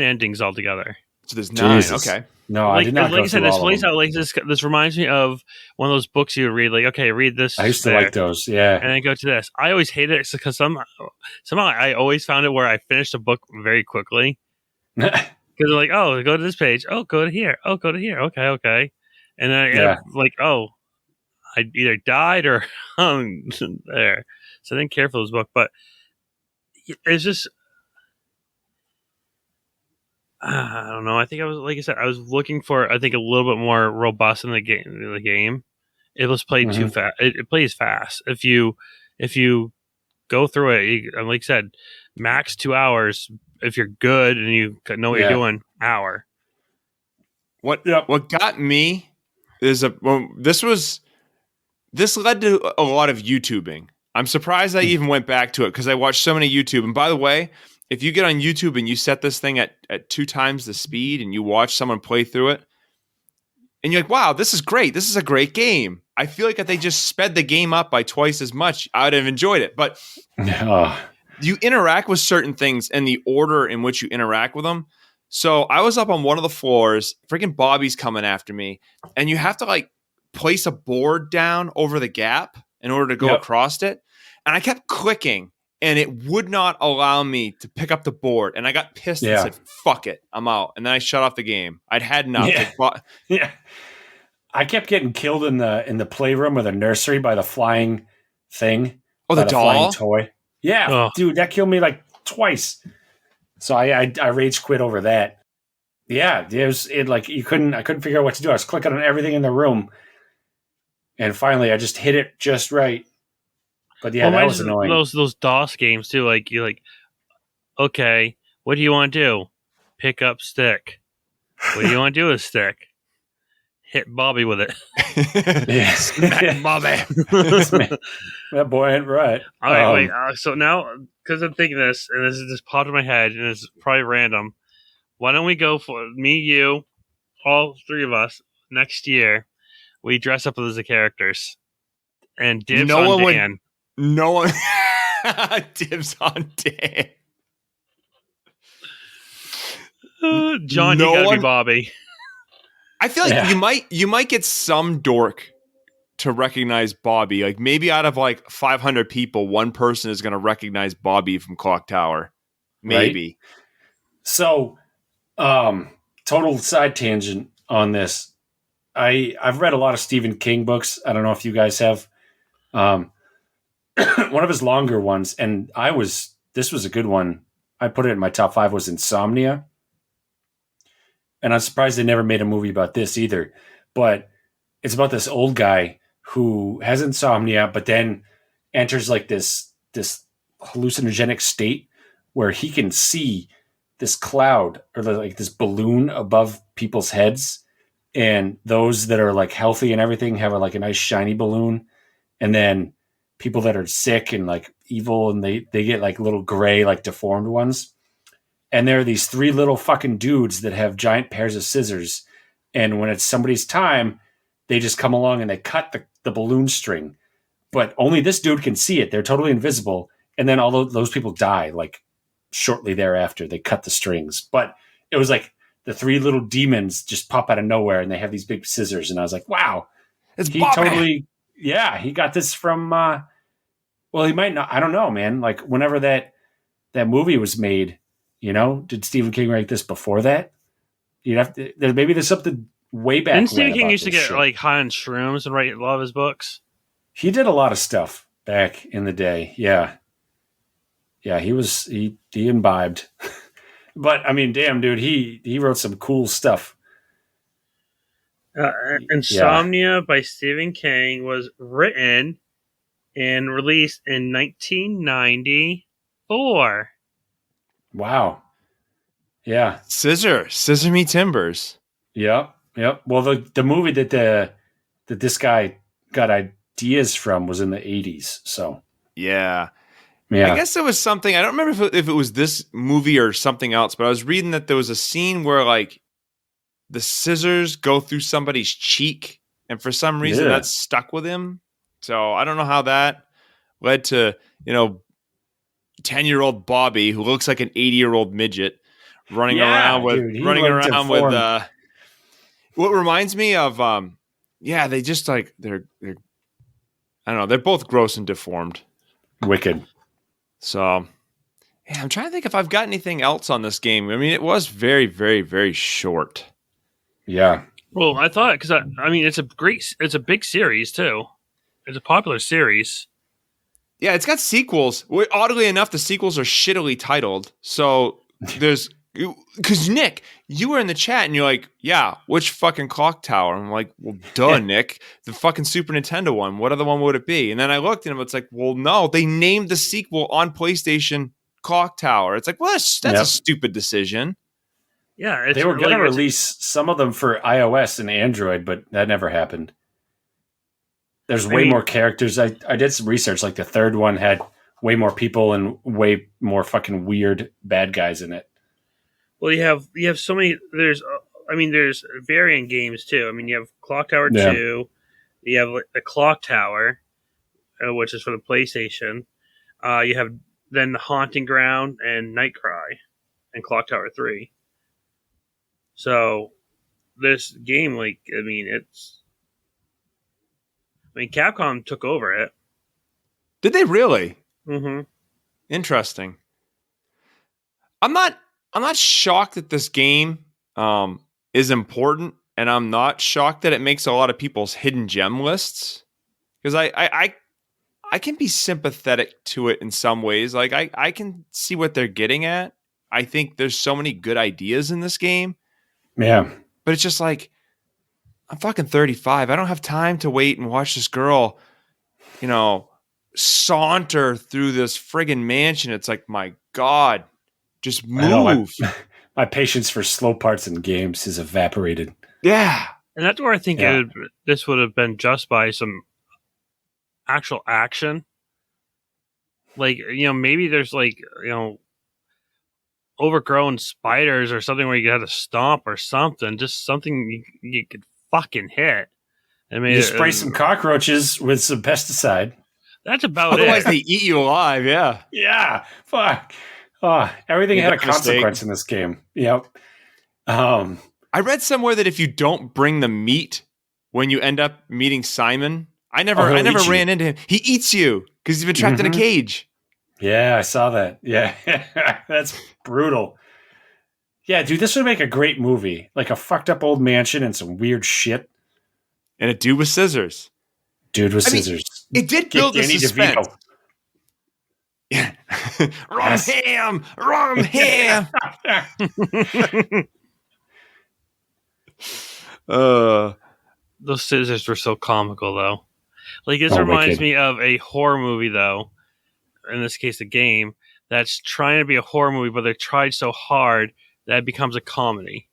D: endings altogether.
A: So there's 9.
B: Jesus.
A: Okay.
B: No, I did not.
D: Like I said, this plays out like this. This reminds me of one of those books you read. Like, okay, read this.
B: I used to like those. Yeah.
D: And then go to this. I always hated it because somehow I always found it where I finished a book very quickly. Because they're like, oh, go to this page. Oh, go to here. Oh, go to here. Okay. And then I either died or hung there. So I didn't care for this book, but it's just. I don't know. I think I was, like I said, I was looking for, I think, a little bit more robust in the game. It was played too fast. It plays fast. If you go through it, like I said, max 2 hours. If you're good and you know what you're doing, hour.
A: What got me is this led to a lot of YouTubing. I'm surprised I even went back to it because I watched so many YouTube. And by the way, if you get on YouTube and you set this thing at 2 times the speed and you watch someone play through it, and you're like, wow, this is great. This is a great game. I feel like if they just sped the game up by twice as much, I would have enjoyed it. But you interact with certain things and the order in which you interact with them. So I was up on one of the floors, freaking Bobby's coming after me, and you have to like place a board down over the gap in order to go across it. And I kept clicking. And it would not allow me to pick up the board. And I got pissed and said, fuck it, I'm out. And then I shut off the game. I'd had enough.
B: Yeah. I kept getting killed in the playroom or the nursery by the flying thing.
A: Oh, the doll?
B: Flying toy. Yeah, dude, that killed me like twice. So I rage quit over that. Yeah, I couldn't figure out what to do. I was clicking on everything in the room, and finally I just hit it just right. But yeah, that was annoying.
D: Those DOS games too. Like you're like, okay, what do you want to do? Pick up stick. What do you want to do with stick? Hit Bobby with it.
B: Yeah,
A: smack Bobby.
B: That boy ain't right.
D: All right, wait. So now, because I'm thinking this, and this is just popped in my head, and it's probably random. Why don't we go for me, you, all three of us next year? We dress up as the characters, and dibs on Dan.
A: No one dibs on Dan.
D: John, you gotta be Bobby.
A: I feel like you might get some dork to recognize Bobby. Like maybe out of like 500 people, one person is going to recognize Bobby from Clock Tower. Maybe.
B: Right? So, total side tangent on this. I've read a lot of Stephen King books. I don't know if you guys have. One of his longer ones, and this was a good one. I put it in my top 5 was Insomnia. And I'm surprised they never made a movie about this either. But it's about this old guy who has insomnia, but then enters like this hallucinogenic state where he can see this cloud or like this balloon above people's heads. And those that are like healthy and everything have like a nice shiny balloon. And then people that are sick and like evil and they get like little gray, like deformed ones. And there are these 3 little fucking dudes that have giant pairs of scissors. And when it's somebody's time, they just come along and they cut the balloon string. But only this dude can see it. They're totally invisible. And then all those people die like shortly thereafter. They cut the strings. But it was like the 3 little demons just pop out of nowhere and they have these big scissors. And I was like, wow. He got this from, well, he might not. I don't know, man. Like whenever that movie was made, did Stephen King write this before that? You'd have to. Maybe there's something way back.
D: Didn't Stephen King used to get like high on shrooms and write a lot of his books?
B: He did a lot of stuff back in the day. Yeah, he imbibed. But I mean, damn, dude, he wrote some cool stuff.
D: Insomnia by Stephen King was written and released in 1994.
B: Wow. Yeah.
A: Scissor Me Timbers.
B: Yep. Well, the movie that this guy got ideas from was in the 80s. So
A: yeah. I guess it was something. I don't remember if it was this movie or something else, but I was reading that there was a scene where like the scissors go through somebody's cheek, and for some reason that stuck with him. So I don't know how that led to 10-year-old Bobby, who looks like an 80-year-old midget, running around with what reminds me of they just like they're I don't know, they're both gross and deformed.
B: Wicked.
A: So I'm trying to think if I've got anything else on this game. I mean, it was very, very, very short.
B: Yeah.
D: Well, I thought because I mean it's a big series too. It's a popular series.
A: Yeah, it's got sequels. Oddly enough, the sequels are shittily titled. So there's because Nick, you were in the chat and you're like, yeah, which fucking Clock Tower? I'm like, well, duh, Nick, the fucking Super Nintendo one. What other one would it be? And then I looked and it's like, well, no, they named the sequel on PlayStation Clock Tower. It's like, well, that's a stupid decision.
D: Yeah,
B: they were going to release some of them for iOS and Android, but that never happened. There's way more characters. I did some research. Like the third one had way more people and way more fucking weird bad guys in it.
D: Well, you have so many. There's variant games too. I mean, you have Clock Tower 2. You have the Clock Tower, which is for the PlayStation. You have then the Haunting Ground and Nightcry, and Clock Tower 3. So this game, Capcom took over it.
A: Did they really?
D: Mm-hmm.
A: Interesting. I'm not shocked that this game is important. and I'm not shocked that it makes a lot of people's hidden gem lists, because I can be sympathetic to it in some ways. Like I can see what they're getting at. I think there's so many good ideas in this game.
B: Yeah.
A: But it's just like, I'm fucking 35. I don't have time to wait and watch this girl, saunter through this friggin' mansion. It's like, my God, just move.
B: I know, my patience for slow parts in games is evaporated.
A: Yeah.
D: And that's where I think this would have been just by some actual action. Like, maybe there's like, overgrown spiders or something where you had to stomp or something. Just something you could fucking hit. I mean,
B: you spray some cockroaches with some pesticide.
D: That's about
A: Otherwise they eat you alive, yeah.
B: Yeah, fuck. Oh, everything had a consequence in this game. Yep.
A: I read somewhere that if you don't bring the meat when you end up meeting Simon, I never ran into him. He eats you because he's been trapped in a cage.
B: Yeah, I saw that. Yeah, that's brutal. Yeah, dude, this would make a great movie. Like a fucked up old mansion and some weird shit.
A: And a dude with scissors.
B: Scissors.
A: It did build the suspense. Yeah. Wrong ham.
D: Those scissors were so comical, though. Like, this reminds me of a horror movie, though. In this case, a game that's trying to be a horror movie, but they tried so hard that it becomes a comedy.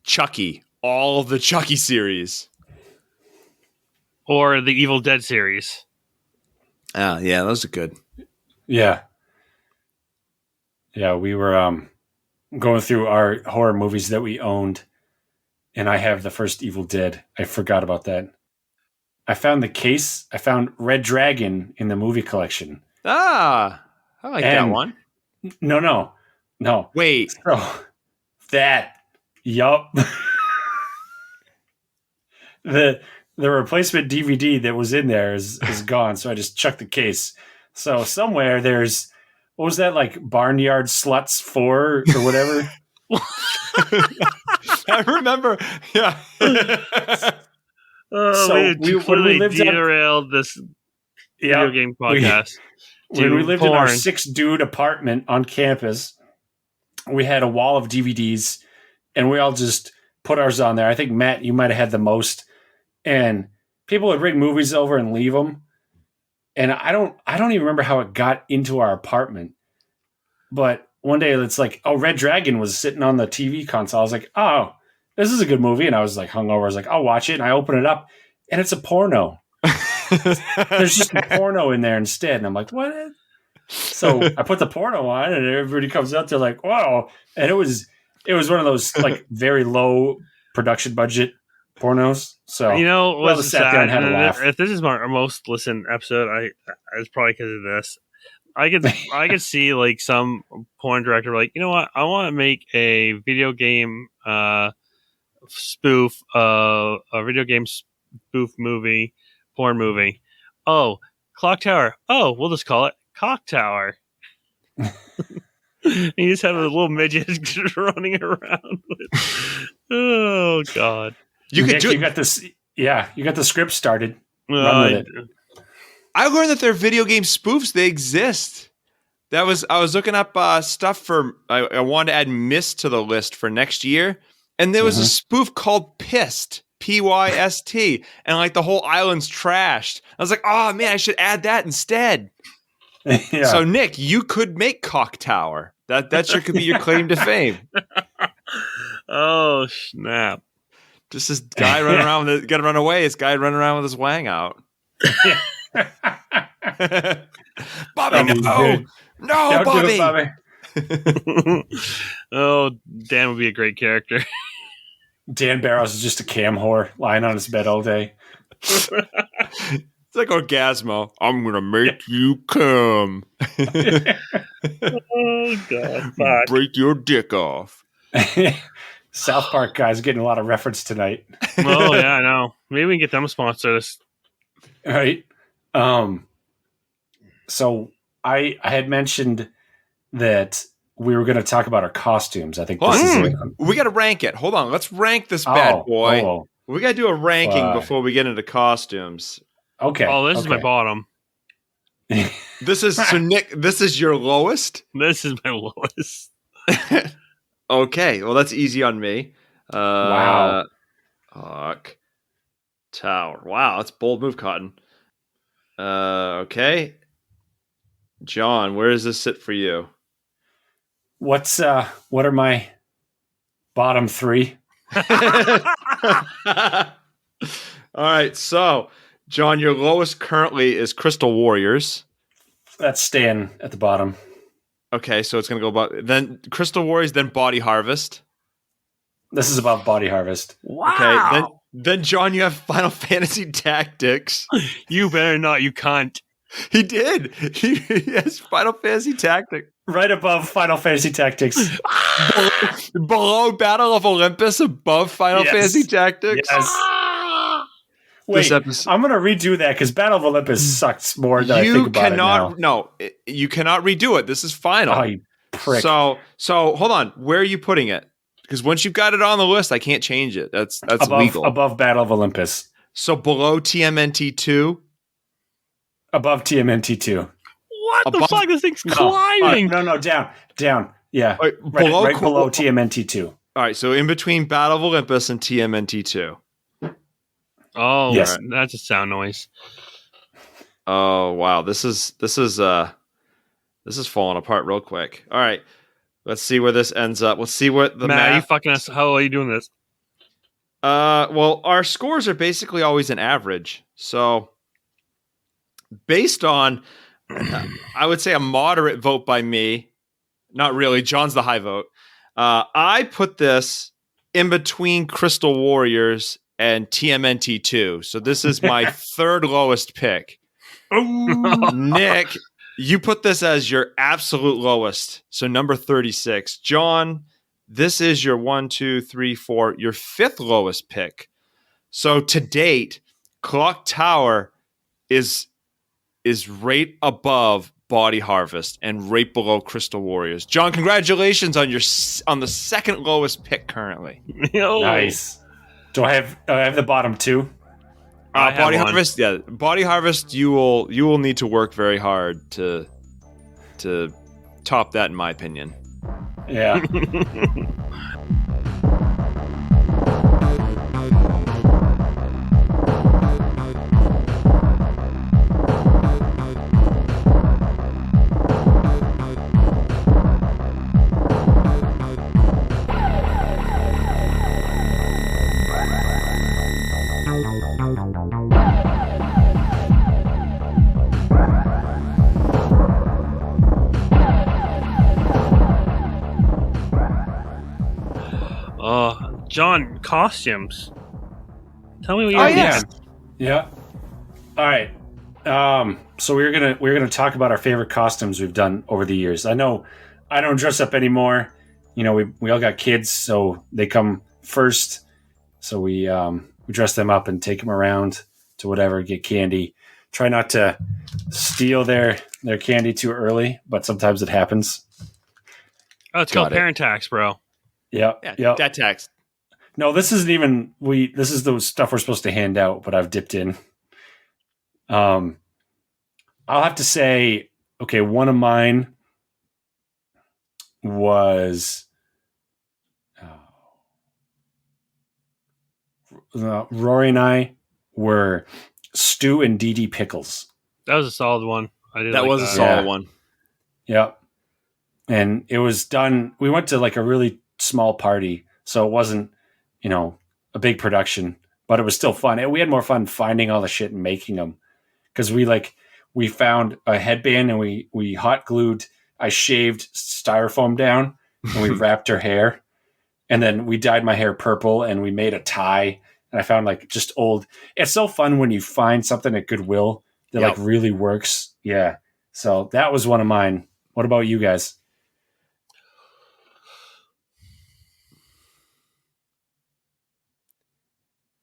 A: Chucky. All the Chucky series.
D: Or the Evil Dead series.
A: Oh, yeah, those are good.
B: Yeah. Yeah, we were going through our horror movies that we owned, and I have the first Evil Dead. I forgot about that. I found the case. I found Red Dragon in the movie collection.
A: Ah, I like that one.
B: No.
A: Wait.
B: So, that. Yup. The replacement DVD that was in there is gone, so I just chucked the case. So somewhere there's, what was that, like Barnyard Sluts 4 or whatever?
A: I remember, yeah.
D: So we derailed this video game podcast.
B: When we lived in our 6-dude apartment on campus, we had a wall of DVDs, and we all just put ours on there. I think, Matt, you might have had the most. And people would bring movies over and leave them. And I don't even remember how it got into our apartment. But one day it's like, Red Dragon was sitting on the TV console. I was like, oh, this is a good movie. And I was like hungover. I was like, I'll watch it. And I open it up and it's a porno. There's just a porno in there instead. And I'm like, what? So I put the porno on and everybody comes out. They're like, wow. And it was one of those like very low production budget pornos. So
D: what's sat there and had a laugh. If this is our most listened episode, it's probably because of this. I could see like some porn director like, you know what, I want to make a video game spoof, a video game spoof movie, porn movie. Oh, Clock Tower. Oh, we'll just call it Cock Tower. You just have a little midget running around with. Oh God.
B: You got this. Yeah, you got the script started. Run with it.
A: I learned that they're video game spoofs. They exist. I was looking up stuff for. I wanted to add Myst to the list for next year, and there was a spoof called Pissed, Pyst, and like the whole island's trashed. I was like, oh man, I should add that instead. Yeah. So Nick, you could make Cock Tower. That sure could be your claim to fame.
D: Oh snap!
A: Just this guy running around with gotta run away. This guy running around with his wang out. Bobby, no,
B: don't
A: Bobby.
B: Bobby.
A: Oh,
D: Dan would be a great character.
B: Dan Barrows is just a cam whore lying on his bed all day.
A: It's like Orgasmo. I'm gonna make you come.
D: Oh God! Fuck.
A: Break your dick off.
B: South Park guys getting a lot of reference tonight.
D: Oh yeah, I know. Maybe we can get them sponsors.
B: Right. So I had mentioned that we were going to talk about our costumes. I think this is it.
A: We got to rank it. Hold on. Let's rank this bad boy. We got to do a ranking before we get into costumes.
B: Okay.
D: Oh, this is my bottom.
A: This is so Nick. This is your lowest.
D: This is my lowest.
A: Okay. Well, that's easy on me.
B: Wow.
A: Hawk Tower. Wow, that's a bold move, Cotton. Okay. John, where does this sit for you?
B: What are my bottom 3?
A: All right, so John, your lowest currently is Crystal Warriors.
B: That's staying at the bottom.
A: Okay, so it's going to go about then Crystal Warriors, then Body Harvest.
B: This is above Body Harvest.
D: Wow.
A: Okay, then John, you have Final Fantasy Tactics.
D: You better not, you cunt.
A: He did. He has Final Fantasy Tactics.
B: Right above Final Fantasy Tactics.
A: Below Battle of Olympus, above Final Fantasy Tactics.
B: Yes. Wait, I'm going to redo that because Battle of Olympus sucks more than I think about it now.
A: No, you cannot redo it. This is final.
B: Oh, you prick.
A: So hold on. Where are you putting it? Because once you've got it on the list, I can't change it. That's legal.
B: Above Battle of Olympus.
A: So below TMNT 2?
B: Above TMNT 2.
D: What the fuck? This thing's climbing.
B: No, down. Yeah.
A: Right,
B: right below TMNT 2.
A: All right, so in between Battle of Olympus and TMNT 2.
D: Oh, yes. That's a sound noise.
A: Oh, wow. This is falling apart real quick. All right. Let's see where this ends up. Let's see what the
D: Matt, you fucking us. How are you doing this?
A: Well, our scores are basically always an average. So based on, I would say a moderate vote by me, not really, John's the high vote. I put this in between Crystal Warriors and TMNT 2. So this is my third lowest pick. Nick, you put this as your absolute lowest. So number 36. John, this is your 1, 2, 3, 4, your fifth lowest pick. So to date, Clock Tower is right above Body Harvest and right below Crystal Warriors. John, congratulations on the second lowest pick currently.
B: Nice. Do I have the bottom 2?
A: Body Harvest, yeah. Body Harvest, you will need to work very hard to top that, in my opinion.
B: Yeah.
D: John, costumes. Tell me what you're thinking.
B: Yeah. All right. So we're gonna talk about our favorite costumes we've done over the years. I know I don't dress up anymore. You know, we all got kids, so they come first. So we dress them up and take them around to whatever, get candy. Try not to steal their candy too early, but sometimes it happens.
D: Oh, it's called parent tax, bro.
B: Yep.
A: That tax.
B: No, this isn't even this is the stuff we're supposed to hand out, but I've dipped in. I'll have to say, okay, one of mine was Rory and I were Stu and Dee Dee Pickles.
D: That was a solid one.
A: That was a solid one.
B: Yeah. And it was done. We went to like a really small party, so it wasn't, a big production, but it was still fun. We had more fun finding all the shit and making them, because we found a headband and we hot glued. I shaved styrofoam down and we wrapped her hair, and then we dyed my hair purple and we made a tie. And I found like just old. It's so fun when you find something at Goodwill that like really works. Yeah. So that was one of mine. What about you guys?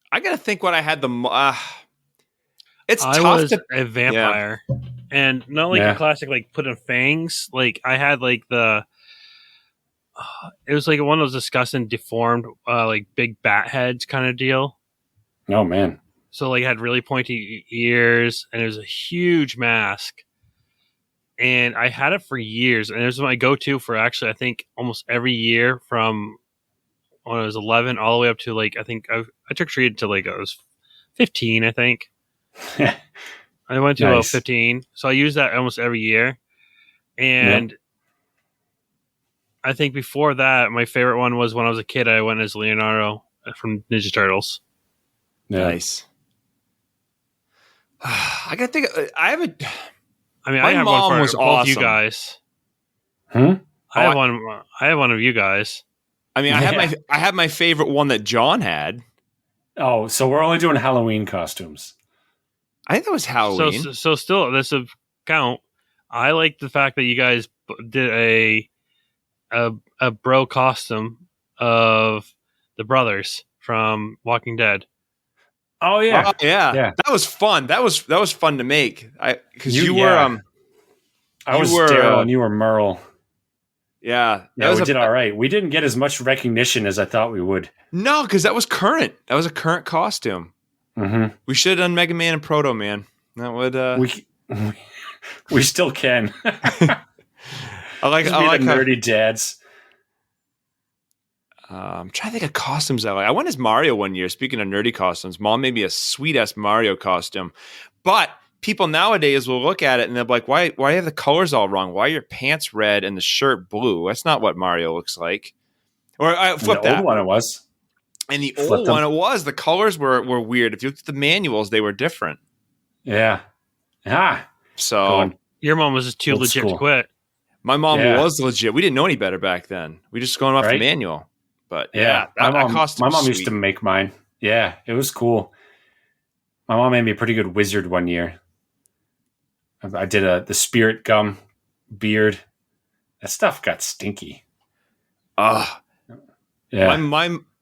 A: I gotta think what I had it's tough.
D: I was a vampire, and not like a classic like put in fangs. Like I had like the It was like one of those disgusting, deformed, like big bat heads kind of deal.
B: Oh man!
D: So like it had really pointy ears, and it was a huge mask. And I had it for years, and it was my go-to for actually I think almost every year from when I was 11 all the way up to like I think I trick or treated to like I was 15, I think. I went to about 15, so I used that almost every year. And I think before that, my favorite one was when I was a kid. I went as Leonardo from Ninja Turtles.
A: Nice. I gotta think. I have a.
D: I mean,
A: my
D: I have
A: mom
D: one for
A: was
D: both
A: awesome.
D: you guys.
B: Hmm?
D: I have one. I have one of you guys.
A: I mean, I have my favorite one that John had.
B: Oh, so we're only doing Halloween costumes.
A: I think that was Halloween.
D: So still, this would count. I like the fact that you guys did a bro costume of the brothers from Walking Dead.
B: Oh yeah,
A: yeah. That was fun. That was fun to make. Because you were
B: I was Daryl and you were Merle.
A: Yeah,
B: we did all right. We didn't get as much recognition as I thought we would.
A: No, because that was current. That was a current costume.
B: Mm-hmm.
A: We should have done Mega Man and Proto Man. That would.
B: We still can.
A: I like
B: nerdy dads.
A: I'm trying to think of costumes I like. I went as Mario one year. Speaking of nerdy costumes, Mom made me a sweet-ass Mario costume. But people nowadays will look at it and they'll be like, why do you have the colors all wrong? Why are your pants red and the shirt blue? That's not what Mario looks like. Or I flipped that.
B: The old one it was.
A: And the old one it was. The colors were weird. If you looked at the manuals, they were different.
B: Yeah.
A: So
D: your mom was just too legit to quit.
A: My mom was legit. We didn't know any better back then. We just going off the manual. But
B: my mom used to make mine. Yeah, it was cool. My mom made me a pretty good wizard one year. I did the spirit gum beard. That stuff got stinky.
A: Yeah.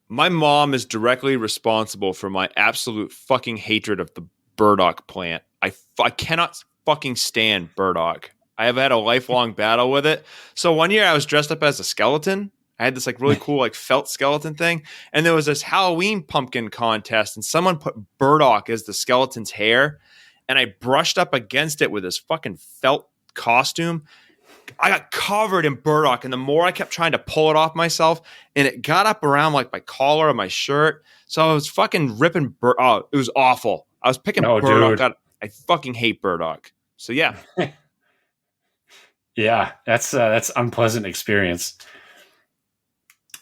A: My mom is directly responsible for my absolute fucking hatred of the burdock plant. I cannot fucking stand burdock. I have had a lifelong battle with it. So one year I was dressed up as a skeleton. I had this like really cool like felt skeleton thing. And there was this Halloween pumpkin contest and someone put burdock as the skeleton's hair. And I brushed up against it with this fucking felt costume. I got covered in burdock. And the more I kept trying to pull it off myself, and it got up around like my collar of my shirt. So I was fucking ripping it was awful. I was picking burdock out. I fucking hate burdock. So yeah.
B: Yeah, that's unpleasant experience.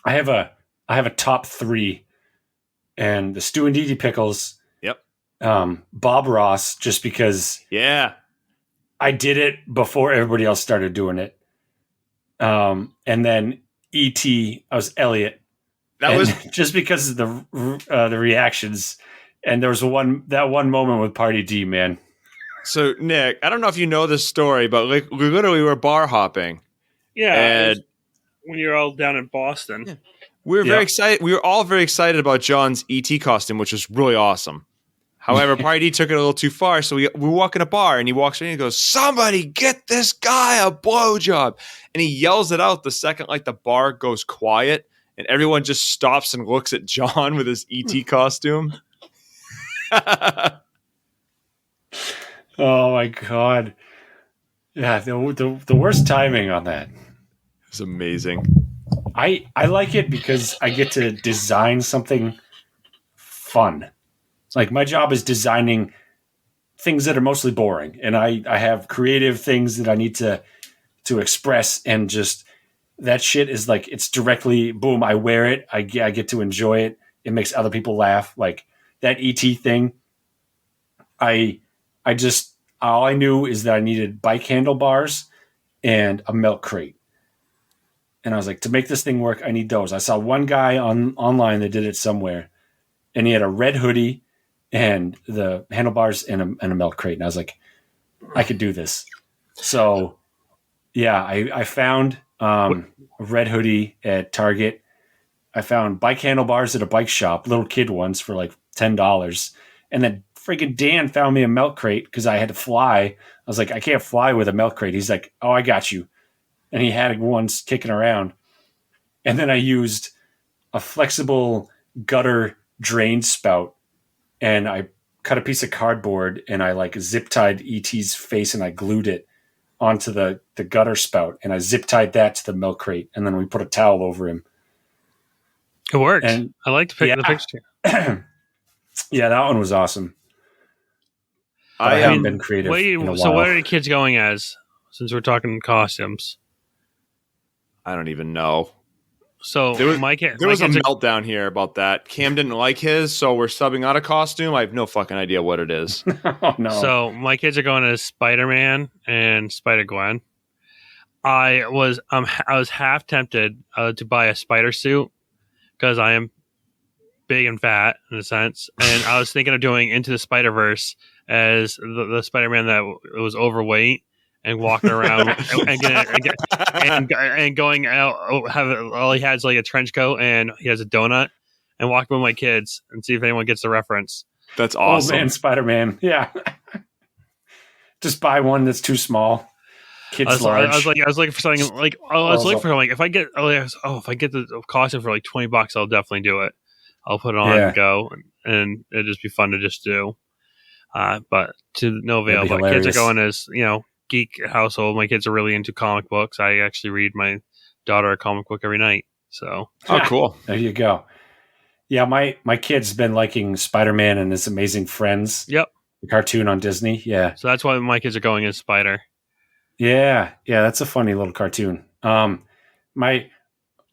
B: I have a top 3, and the Stu and Dee Pickles.
A: Yep.
B: Bob Ross, just because.
A: Yeah.
B: I did it before everybody else started doing it. And then E.T. I was Elliot. That was just because of the reactions. And there was that one moment with Party D, man.
A: So Nick, I don't know if you know this story, but like we literally were bar hopping.
D: Yeah. And when you're all down in Boston.
A: Yeah. We were very excited. We were all very excited about John's ET costume, which was really awesome. However, Party D took it a little too far. So we walk in a bar and he walks in and he goes, "Somebody get this guy a blowjob." And he yells it out the second like the bar goes quiet and everyone just stops and looks at John with his ET costume.
B: Oh my God. Yeah, the worst timing on that.
A: It's amazing.
B: I like it because I get to design something fun. Like my job is designing things that are mostly boring, and I have creative things that I need to express, and just that shit is like it's directly boom. I wear it. I get to enjoy it. It makes other people laugh. Like that ET thing. I just all I knew is that I needed bike handlebars and a milk crate. And I was like, to make this thing work, I need those. I saw one guy online that did it somewhere, and he had a red hoodie and the handlebars and a milk crate. And I was like, I could do this. So, yeah, I found a red hoodie at Target. I found bike handlebars at a bike shop, little kid ones for like $10. And then freaking Dan found me a milk crate because I had to fly. I was like, I can't fly with a milk crate. He's like, oh, I got you. And he had ones kicking around. And then I used a flexible gutter drain spout, and I cut a piece of cardboard and I like zip tied ET's face and I glued it onto the gutter spout, and I zip tied that to the milk crate, and then we put a towel over him.
D: It worked. And I like the picture.
B: Yeah, that one was awesome. I haven't been creative in a while.
D: So what are the kids going as, since we're talking costumes?
A: I don't even know.
D: So
A: there was a
D: meltdown
A: here about that. Cam didn't like his, so we're subbing out a costume. I have no fucking idea what it is.
B: Oh, no.
D: So my kids are going as Spider-Man and Spider-Gwen. I was half tempted to buy a spider suit because I am big and fat in a sense, and I was thinking of doing Into the Spider-Verse as the Spider-Man that was overweight and walking around and going out. All he has like a trench coat and he has a donut, and walk with my kids and see if anyone gets the reference.
A: That's awesome.
B: Old man Spider-Man, yeah. Just buy one that's too small. Kids large.
D: I was looking for something like if I get the costume for like $20, I'll definitely do it. I'll put it on and go, and it'd just be fun to just do. But to no avail. But kids are going as geek household. My kids are really into comic books. I actually read my daughter a comic book every night. So
A: cool.
B: There you go. Yeah, my kid's been liking Spider-Man and His Amazing Friends.
D: Yep,
B: the cartoon on Disney. Yeah,
D: so that's why my kids are going as Spider.
B: Yeah, that's a funny little cartoon.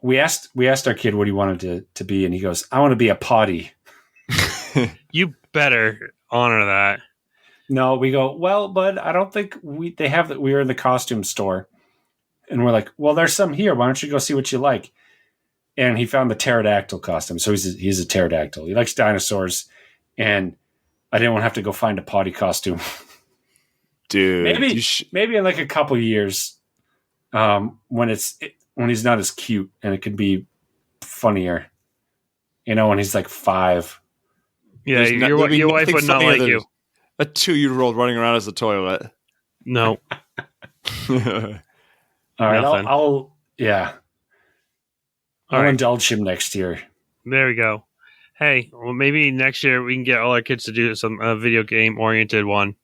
B: We asked our kid what he wanted to be, and he goes, "I want to be a potty."
D: You better honor that.
B: No, we go, well, but I don't think they have that. We were in the costume store, and we're like, well, there's some here. Why don't you go see what you like? And he found the pterodactyl costume. So he's a pterodactyl. He likes dinosaurs, and I didn't want to have to go find a potty costume.
A: Dude,
B: maybe in like a couple years, when he's not as cute, and it could be funnier, when he's like 5.
D: Yeah, your wife would not like you.
A: A 2-year-old running around as a toilet.
D: No.
B: All right, I'll indulge him next year.
D: There we go. Hey, well, maybe next year we can get all our kids to do some video game oriented one.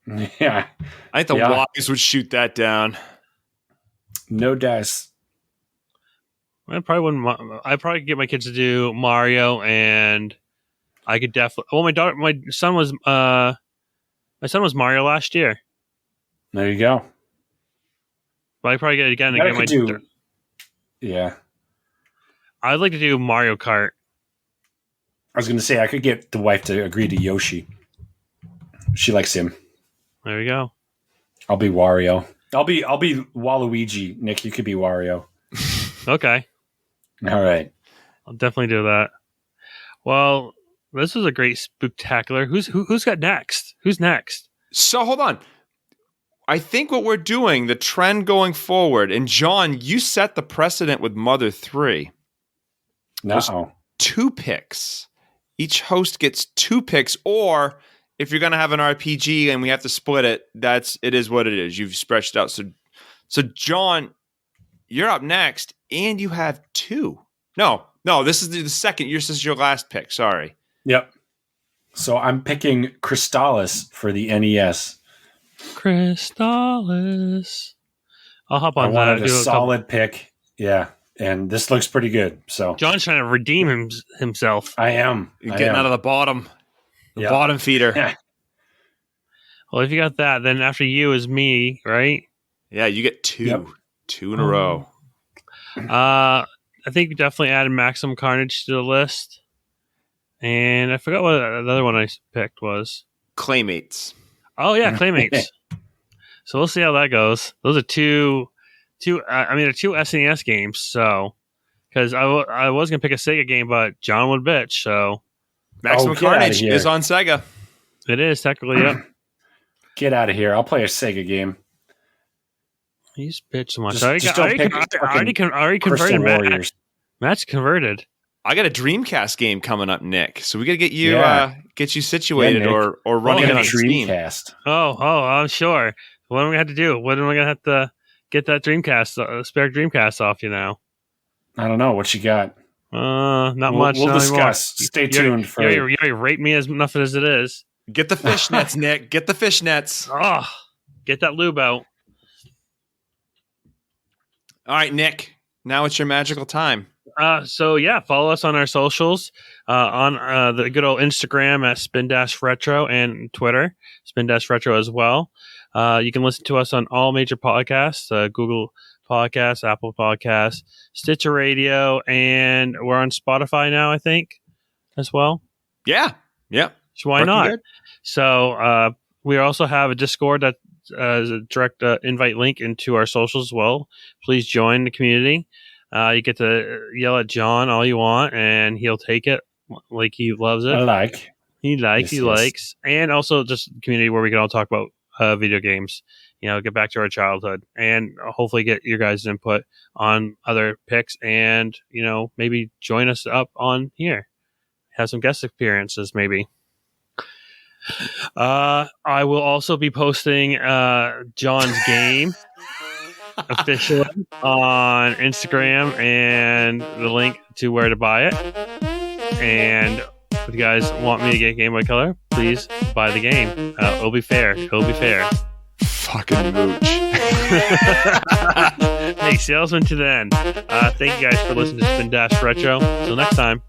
B: Yeah,
A: I think the Wackies would shoot that down.
B: No dice.
D: I'd probably get my kids to do Mario, and I could definitely. Well, my son was Mario last year.
B: There you go.
D: But I probably get it again.
B: Yeah.
D: I'd like to do Mario Kart.
B: I was going to say I could get the wife to agree to Yoshi. She likes him.
D: There we go.
B: I'll be Wario. I'll be Waluigi. Nick, you could be Wario.
D: Okay.
B: All right.
D: I'll definitely do that. Well, this was a great spooktacular. Who's got next? Who's next?
A: So hold on. I think what we're doing, the trend going forward, and John, you set the precedent with Mother 3.
B: No.
A: 2 picks. Each host gets 2 picks, or if you're going to have an RPG and we have to split it, it is what it is. You've stretched it out. So John, you're up next, and you have 2. No, this is the second. This is your last pick. Sorry.
B: Yep. So I'm picking Crystallis for the NES.
D: Crystallis. I'll hop on
B: that. I wanted a solid pick. Yeah. And this looks pretty good. So
D: John's trying to redeem himself.
B: I am.
A: You're getting out of the bottom. Bottom feeder.
B: Yeah.
D: Well, if you got that, then after you is me, right?
A: Yeah, you get 2. Yep. 2 in a row.
D: I think we definitely added Maximum Carnage to the list. And I forgot what the other one I picked was.
A: Claymates.
D: Oh, yeah, Claymates. So we'll see how that goes. Those are two SNES games. So, because I was going to pick a Sega game, but John would bitch. So,
A: Maximum Carnage is on Sega.
D: It is, technically, yep.
B: Get out of here. I'll play a Sega game.
D: He's bitch so much.
B: I
D: already converted Matt. Matt's converted.
A: I got a Dreamcast game coming up, Nick. So we got to get you situated or running it on
B: Dreamcast.
A: Steam.
D: Oh, I'm sure. What am I going to have to do? When am I going to have to get that Dreamcast, spare Dreamcast off you now?
B: I don't know what you got.
D: Not much.
B: We'll discuss. Stay tuned for.
D: You already rate me enough as it is.
A: Get the fishnets, Nick. Get the fishnets.
D: Oh, get that lube out.
A: All right, Nick. Now it's your magical time.
D: Follow us on our socials, on the good old Instagram at Spindash Retro and Twitter, Spindash Retro as well. You can listen to us on all major podcasts, Google Podcasts, Apple Podcasts, Stitcher Radio, and we're on Spotify now, I think, as well.
A: Yeah.
D: So why not? Good. So we also have a Discord that is a direct invite link into our socials as well. Please join the community. You get to yell at John all you want, and he'll take it like he loves it. He likes. And also just a community where we can all talk about video games, get back to our childhood, and hopefully get your guys' input on other picks, and, maybe join us up on here. Have some guest appearances, maybe. I will also be posting John's game officially on Instagram and the link to where to buy it. And if you guys want me to get Game Boy Color, please buy the game. It'll be fair.
A: Fucking mooch.
D: Hey, salesman to the end. Thank you guys for listening to Spindash Retro. Until next time.